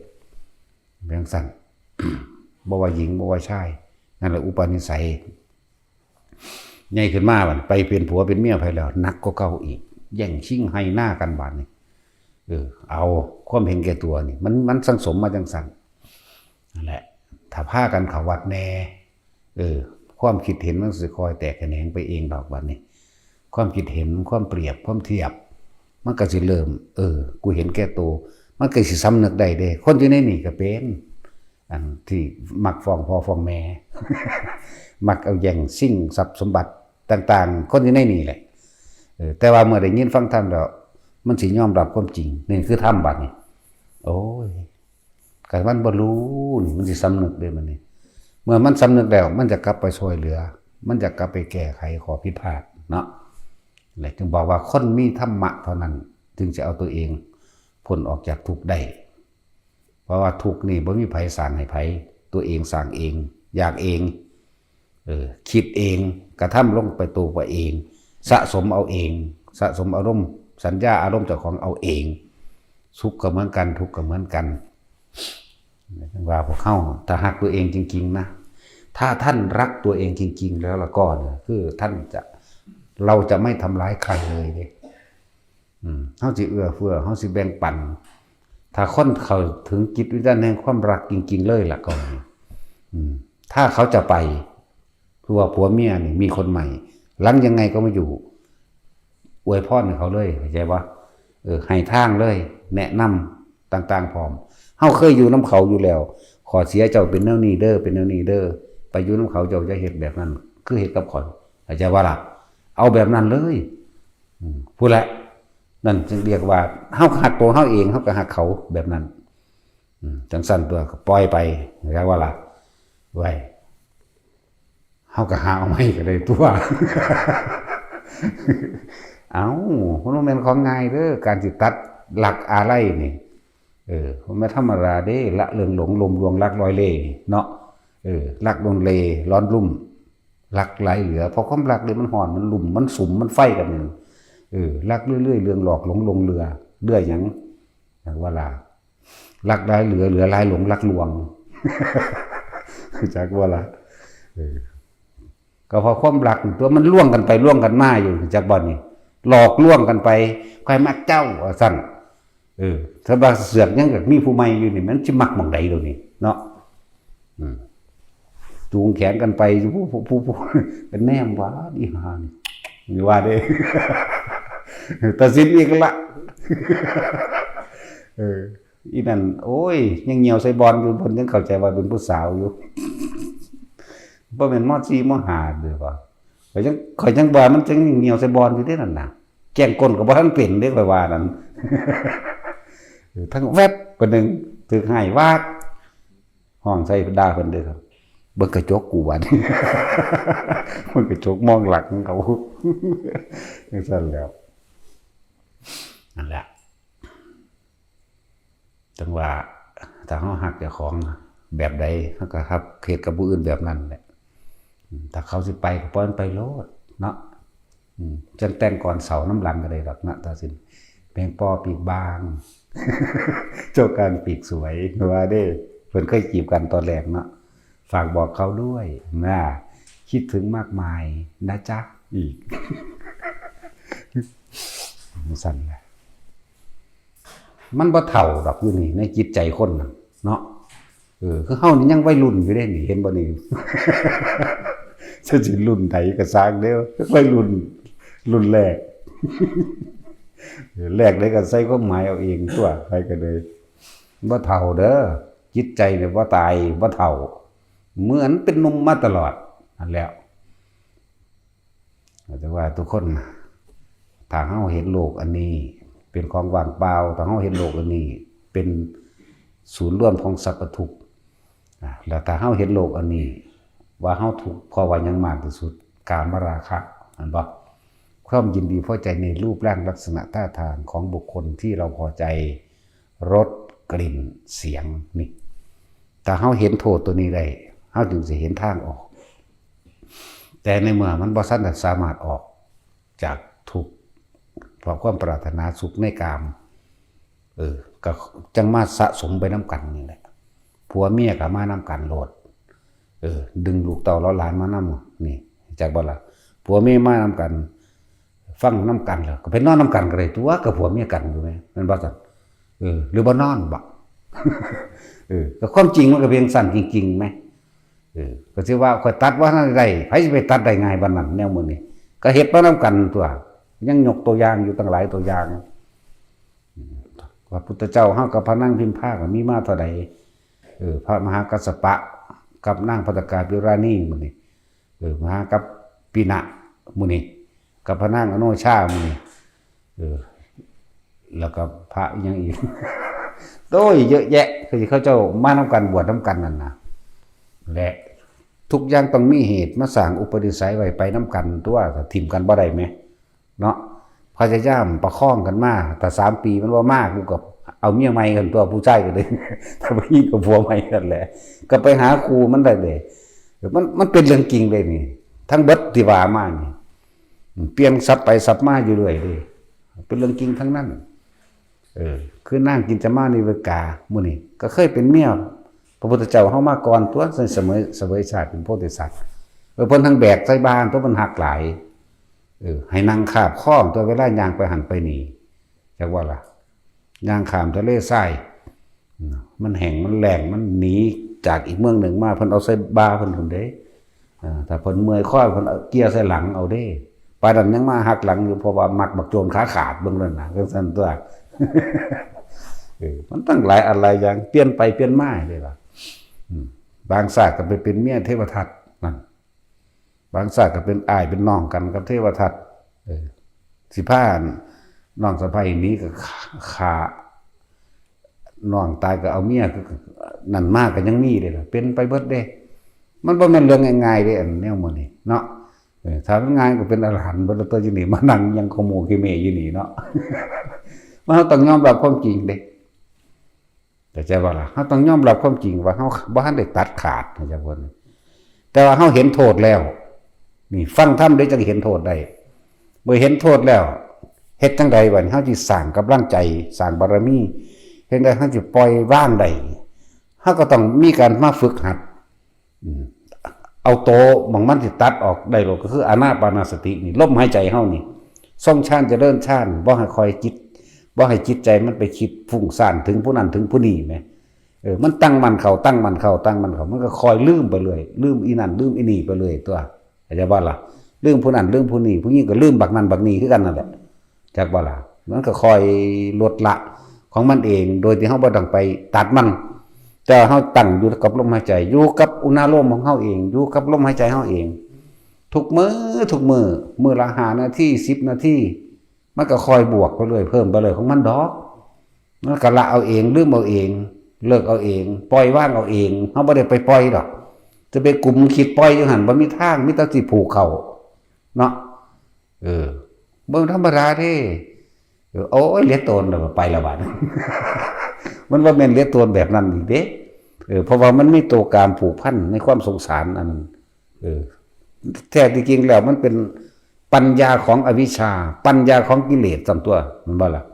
เรื่องสั่น บ่ว่าหญิงบ่ว่าชายนั่นแหละอุปนิสัยใหญ่ขึ้นมาบัดไปเป็นผัวเป็นเมียไผแล้วหนักกว่าเก่าอีกแย่งชิงให้หน้ากันบาดนี้เอาความเห็นแก่ตัวนี่มันสังสมมาจังสั่นนั่นแหละถ้าพากันเข้าวัดแน่ความคิดเห็นมันสิคอยแตกแขนงไปเองดอกบัดนี้ความคิดเห็นความเปรียบความเทียบมันก็สิเริ่มกูเห็นแก่ตัวมันก็สิสำนึกได้เด้คนอยู่ในนี่ก็เป็นอันที่มักฟ้องพ่อฟ้องแม่ มักเอาแย่งชิงทรัพย์สมบัติต่างๆคนอยู่ในนี่แหละแต่ว่าเมื่อได้ยินฟังธรรมแล้วมันสิยอมรับความจริงนี่คือธรรมบัดนี้โอ้ยก็มันบ่รู้นี่มันสิสำนึกได้มันนี่เมื่อมันสำนึกแล้วมันจะกลับไปช่วยเหลือมันจะกลับไปแก้ไขข้อผิดพลาดเนาะเลยจึงบอกว่าคนมีธรรมะเท่านั้นจึงจะเอาตัวเองพ้นออกจากทุกข์ได้เพราะว่าทุกข์นี่บ่มีไผสร้างให้ไผตัวเองสร้างเองอยากเองคิดเองกระทำลงไปตัวเองสะสมเอาเองสะสมอารมณ์สัญญาอารมณ์เจ้าของเอาเองสุขก็เหมือนกันทุกข์ก็เหมือนกันว่าพวกเขาถ้ารักตัวเองจริงๆนะถ้าท่านรักตัวเองจริงๆแล้วละก็เนี่ยคือท่านเราจะไม่ทำร้ายใครเลยเด้เขาสิเอื้อเฟื้อเขาสิแบ่งปันถ้าคนเขาถึงจิตวิญญาณแห่งความรักจริงๆเลยละก็ถ้าเขาจะไปคือว่าผัวเมียนี่มีคนใหม่หลังยังไงก็ไม่อยู่อวยพรให้เขาเลยเข้าใจว่าให้ทางเลยแนะนำต่างๆพร้อมเฮาเคยอยู่น้ำเขาอยู่แล้วขอเสียเจ้าเป็นแนวนี้เด้อเป็นแนวนี้เด้อไปอยู่น้ำเขาเจ้าจะเฮ็ดแบบนั้นคือเฮ็ดกับข่อยเข้าใจว่าล่ะเอาแบบนั้นเลยพูดละนั่นจึงเรียกว่าเฮาหักตัวเฮาเองเฮาก็หักเขาแบบนั้นจังสั่นตัวก็ปล่อยไปเรียกว่าล่ะไว้เฮาก็หาเอาไม่ก็ได้ตัวเอามันบ่แม่นของง่ายเด้อการสิตัดหลักอะไรนี่มันไม่ธรรมดาเด้ละเรื่องหลงลมลวงรักลอยเล่เนาะรักลงเลร้อนรุ่มรักไหลเหลือเพราะความรักเลยมันห่อนมันลุ่มมันสุมมันไฟกันนึงรักเรื่อยๆเรื่องหลอกหลงลงเรือเรื่อยหยังว่าล่ะรักหลายเหลือหลายหลงรักลวงจักว่าล่ะก็เพราะความรักตัวมันล่วงกันไปล่วงกันมาอยู่จักบ่นี่หลอกล่วงกันไปใครมักเจ้าสั่นถ้าบาเสือกยังกับมีผู้ใหม่อยู่นี่มันสิมักหม่องใดเดี๋ยวนี้เนาะจูงแขนกันไปผู้เป็นแนมว่าอีหานี่มีว่าเด้ตัดสินอีกละอีนั่นโอ้ยยังเหี่ยวใส่บอลอยู่เพิ่นยังเข้าใจว่าเป็นผู้สาวอยู่บ่แม่นม.4 ม.5 เด้อว่าข่อยจังว่ามันจังเหี่ยวใส่บอลอยู่เด้นั่นน่ะแกล้งก้นก็บ่ทันเป็นเด้ข่อยว่านั่นทั้งแวบเพิ่นนึงถึกให้วาดห้องใส่ด่าเพิ่นเด้อครับเบิ่งกระจกกูว่านี่เบิ่งกระจกมองหลังเขาจังซั่นแล้วนั่นแหละจังว่าถ้าเฮาฮักเจ้าของ แบบใดเขาก็ครับเหตุกับผู้อื่นแบบนั้นแหละถ้าเขาสิไปก็ปล่อยมันไปโลดเนาะจังแต่งก่อนเสาน้ำหลังก็ได้ดอกนะตาสินแปลงปอปีกบางเจ้าการปีกสวยว่าเด้เพิ่นเคยจีบกันตอนแรกเนาะฝากบอกเขาด้วยนะคิดถึงมากมายนะจ๊ะอีกสั่นแหละมันบ่เท่าดอกอยู่นี่ในจิตใจคนเนาะคือเฮานี่ยังวัยรุ่นอยู่เด้นี่เห็นบ่นี่สิรุ่นใดก็สร้างเด้อวัยรุ่นแรกแรกได้ก็ใส่ความหมายเอาเองตัวไปก็เลยบ่เท่าเด้อจิตใจเนี่ยบ่ตายบ่เท่าเหมือนเป็นหนุ่มมาตลอดนั่นแล้วแต่ว่าทุกคนถ้าเฮาเห็นโลกอันนี้เป็นของว่างเปล่าถ้าเฮาเห็นโลกอันนี้เป็นศูนย์รวมของสรรพทุกข์แล้วถ้าเฮาเห็นโลกอันนี้ว่าเฮาทุกข์เพราะว่ายังมากที่สุดกามราคะอันบ่ความยินดีพอใจในรูปร่างลักษณะท่าทางของบุคคลที่เราพอใจรสกลิ่นเสียงนี่ถ้าเฮาเห็นโทษตัวนี้ได้เฮาจึงสิเห็นทางออกแต่ในเมื่อมันบ่สามารถออกจากทุกข์เพราะความปรารถนาสุขในกามก็จังมาสะสมไปน้ำกันนี่แหละผัวเมียก็มาน้ำกันโลดดึงลูกเต่าล้อหลานมานำนี่จากบ่ล่ะผัวเมียมาน้ำกันฟังน้ำกันแล้วก็ไปนอนน้ำกันก็ได้ตัวกับผัวเมียกันอยู่ไหมนั่นบ่สั่นหรือบ่นอนบ่ก็ความจริงมันก็เพียงสั่นจริงๆไหมก็สิว่าค่อยตัดว่าได้ไผสิไปตัดได้ง่ายบัดนั้นแนวมื้อนี้ก็เฮ็ดมาน้ำกันตัวยังยกตัวอย่างอยู่ตั้งหลายตัวอย่างว่าพุทธเจ้าเฮากับพระนางพิมพาก็มีมาเท่าใดพระมหากัสสปะกับนางภัตตกาภิราณีมื้อนี้มหากับปินะมื้อนี้กับพระนางอโนชามื้อนี้แล้วก็พระอีกอย่างอีกโดยเยอะแยะคือเขาเจ้ามานํกันบวชนํกันนั่นน่ะและทุกอย่างต้องมีเหตุมาสร้างอุปนิสัยไว้ไปนํกันตัวถ้าทิ่มกันบ่ได้แหมเนาะพยายามประคองกันมาแต่3 ปีมันว่ามากกูกับเอาเมียใหม่กันตัวผู้ชายก็เลยถ้าผู้หญิงกับผัวใหม่กันแหละก็ไปหาครูมันได้เลยมันเป็นเรื่องจริงเลยนี่ทั้งเบิดที่ว่ามานี่เปลี่ยนซับไปซับมาอยู่เรื่อยเลยเป็นเรื่องจริงทั้งนั้นคือนั่งกินจะมานิเวกามื้อนี้ก็เคยเป็นเมียพระพุทธเจ้าเฮามาก่อนตัวเสมอชาติเป็นโพธิสัตว์เพิ่นทั้งแบกใส่บ้านตัวมันหักหลายให้นั่งคาบข้องตัวเวลาย่างไปหันไปนี่จักว่าล่ะย่างข้ามทะเลทรายมันแห้งมันแรงมันหนีจากอีกเมืองหนึ่งมาเพิ่นเอาใส่บาเพิ่นเด้ถ้าเพิ่นเมื่อยข้อเพิ่นเกียร์ใส่หลังเอาเด้ปานนั้นยังมาหักหลังอยู่เพราะว่ามักบักโจรขาขาดเบิ่งนั่นน่ะจังซั่นตัวมันตั้งหลายอะไรอย่างเปลี่ยนไปเปลี่ยนมาเลยล่ะบางศาสตร์ก็ไปเป็นเมียเทวทัตนั่นบางศาสตร์ก็เป็นอ้ายเป็นน้องกันกับเทวทัตสิพาน้องสะใภ้นี้ก็ขาน้องตายก็เอาเมียนั่นมากก็ยังมีเลยล่ะเป็นไปเบิดเด้มันบ่แม่นเรื่องง่ายๆเด้อันแนวมื้อนี้เนาะถ้ามันง่ายก็เป็นอรหันต์บ่ได้ตัวอยู่นี่มานั่งยังขโมยขี้เมอยู่นี่เนาะมันต้องยอมรับความจริงเด้แต่ใจว่าล่ะเฮาต้องยอมรับความจริงว่าเฮาบ่ทันได้ตัดขาดนะจ๊ะพุ่นแต่ว่าเฮาเห็นโทษแล้วนี่ฟังธรรมได้จังเห็นโทษได้เมื่อเห็นโทษแล้วเฮ็ดจังใดบัดนี้เฮาสิสร้างกำลังใจสร้างบารมีเฮ็ดได้เฮาสิปล่อยวางได้เฮาก็ต้องมีการมาฝึกหัดเอาโตมันสิตัดออกได้โลกก็คืออานาปานสตินี่ลมหายใจเฮานี่ทรงฌานเจริญฌานบ่ให้คอยจิตบ่ให้จิตใจมันไปคิดฟุ้งซ่านถึงผู้นั้นถึงผู้นี้แหมมันตั้งมันเข้ามันก็คอยลืมไปเลยลืมอีนั่นลืมอีนี่ไปเลยตัวเข้าใจบ่ล่ะลืมผู้นั้นลืมผู้นี้ผู้นี้ก็ลืมบักนั้นบักนี้คือกันนั่นแหละจักบ่ล่ะมันก็คอยลดละของมันเองโดยที่เฮาบ่ต้องไปตัดมันแต่เฮาตั้งอยู่กับลมหายใจอยู่กับอุณหภูมิของเฮาเองอยู่กับลมหายใจเฮาเองทุกมื้อละ5 นาที10 นาทีมันก็คอยบวกไปเรื่อยเพิ่มไปเลยของมันดอกมันก็ละเอาเองลืมเอาเองเลิกเอาเองปล่อยว่างเอาเองเฮาบ่ได้ไปปล่อยดอกจะไปกลุ่มคิดปล่อยอยู่หั่นบ่มีทางมีแต่สิผูกเข้าเนาะเบิ่งธรรมดาเด้โอ้ยเหลือตนแล้วไปละบาดมันบ่แม่นเหลือตนแบบนั้นอีกเด้ เพราะว่ามันมีตัวการผูกพันในความสงสารอันนั้นแท้ที่จริงแล้วมันเป็นปัญญาของอวิชชาปัญญาของกิเลสตามตัวมันบ่ล่ะ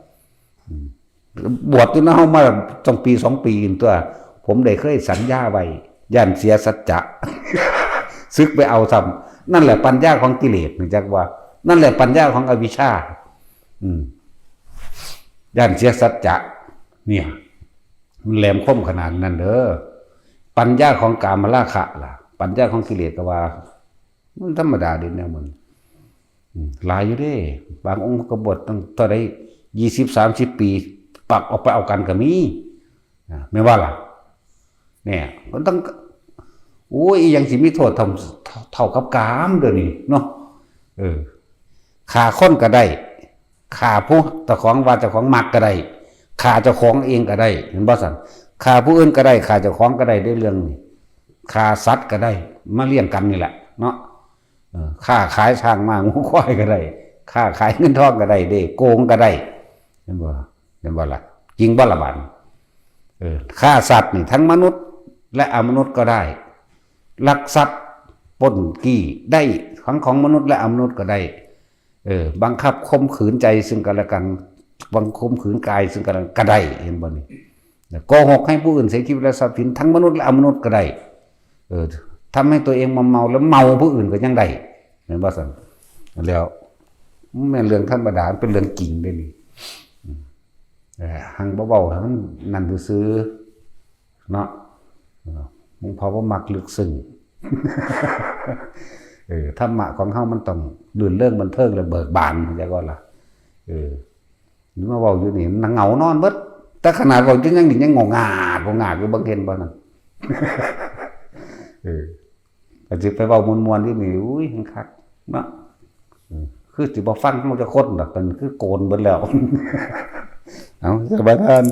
บวชตัวนั้นเฮามาต้องปี2 ปีตัวผมได้เคยสัญญาไว้ย่านเสียสัจจะ ซึกไปเอาทำนั่นแหละปัญญาของกิเลสนี่จักว่านั่นแหละปัญญาของอวิชชาย่านเสียสัจจะเนี่ยมันแหลมคมขนาดนั้นเด้อปัญญาของกามราคะล่ะปัญญาของกิเลสก็ว่ามันธรรมดาเด่นแนวมันหลายอยู่เด้บางองค์ก็บวชตั้งเท่าได้20-30 ปีปักออกไปเอากันก็มีไม่ว่าล่ะเนี่ยมันต้องโอ้ยยังสิมีโทษทำเท่ากับกามเดี๋ยวนี้เนาะฆ่าคนก็ได้ฆ่าผู้เจ้าของว่าเจ้าของมักก็ได้ฆ่าเจ้าของเองก็ได้เห็นบ่สั่นฆ่าผู้อื่นก็ได้ฆ่าเจ้าของก็ได้ด้วยเรื่องนี้ฆ่าสัตว์ก็ได้มาเลี้ยงกันนี่แหละเนาะฆ่าขายช้างม้างูควายก็ได้ฆ่าขายเงินทองก็ได้เด้โกงก็ได้เห็นบ่ล่ะจริงบ่ล่ะบัดฆ่าสัตว์นี่ทั้งมนุษย์และอมนุษย์ก็ได้ลักทรัพย์ปล้นกี้ได้ของมนุษย์และอมนุษย์ก็ได้บังคับข่มขืนใจซึ่งกันและกันบังข่มขืนกายซึ่งกันและกันก็ได้เห็นบ่นี่โกหกให้ผู้อื่นเสียชีวิตและทรัพย์สินทั้งมนุษย์และอมนุษย์ก็ได้ทำให้ตัวเองเมาแล้วเมาผู้อื่นก็ยังได้เห็นบ่สั่นแล้วแม่นเรื่องธรรมดาเป็นเรื่องจริงได้นี่หังเบาๆหังนั่นซื้อเนาะมึงพอว่ามักลึกซึ้งธรรมะของเฮามันต้องลื่นเรื่องบันเทิงและเบิกบานจังว่าล่ะหรือมาเว้าอยู่นี่นั่งเหงานอนเบิดแต่ขนาดเว้าจังยังงงาดอยู่บางเห็นบ่นั่นอาจสิไปเว้ามวนๆที่นี่อุ้ยคักเนาะคือสิบ่ฟังมันจะคนดอกมันคือโกนเบิดแล้วเอาสบายท่าน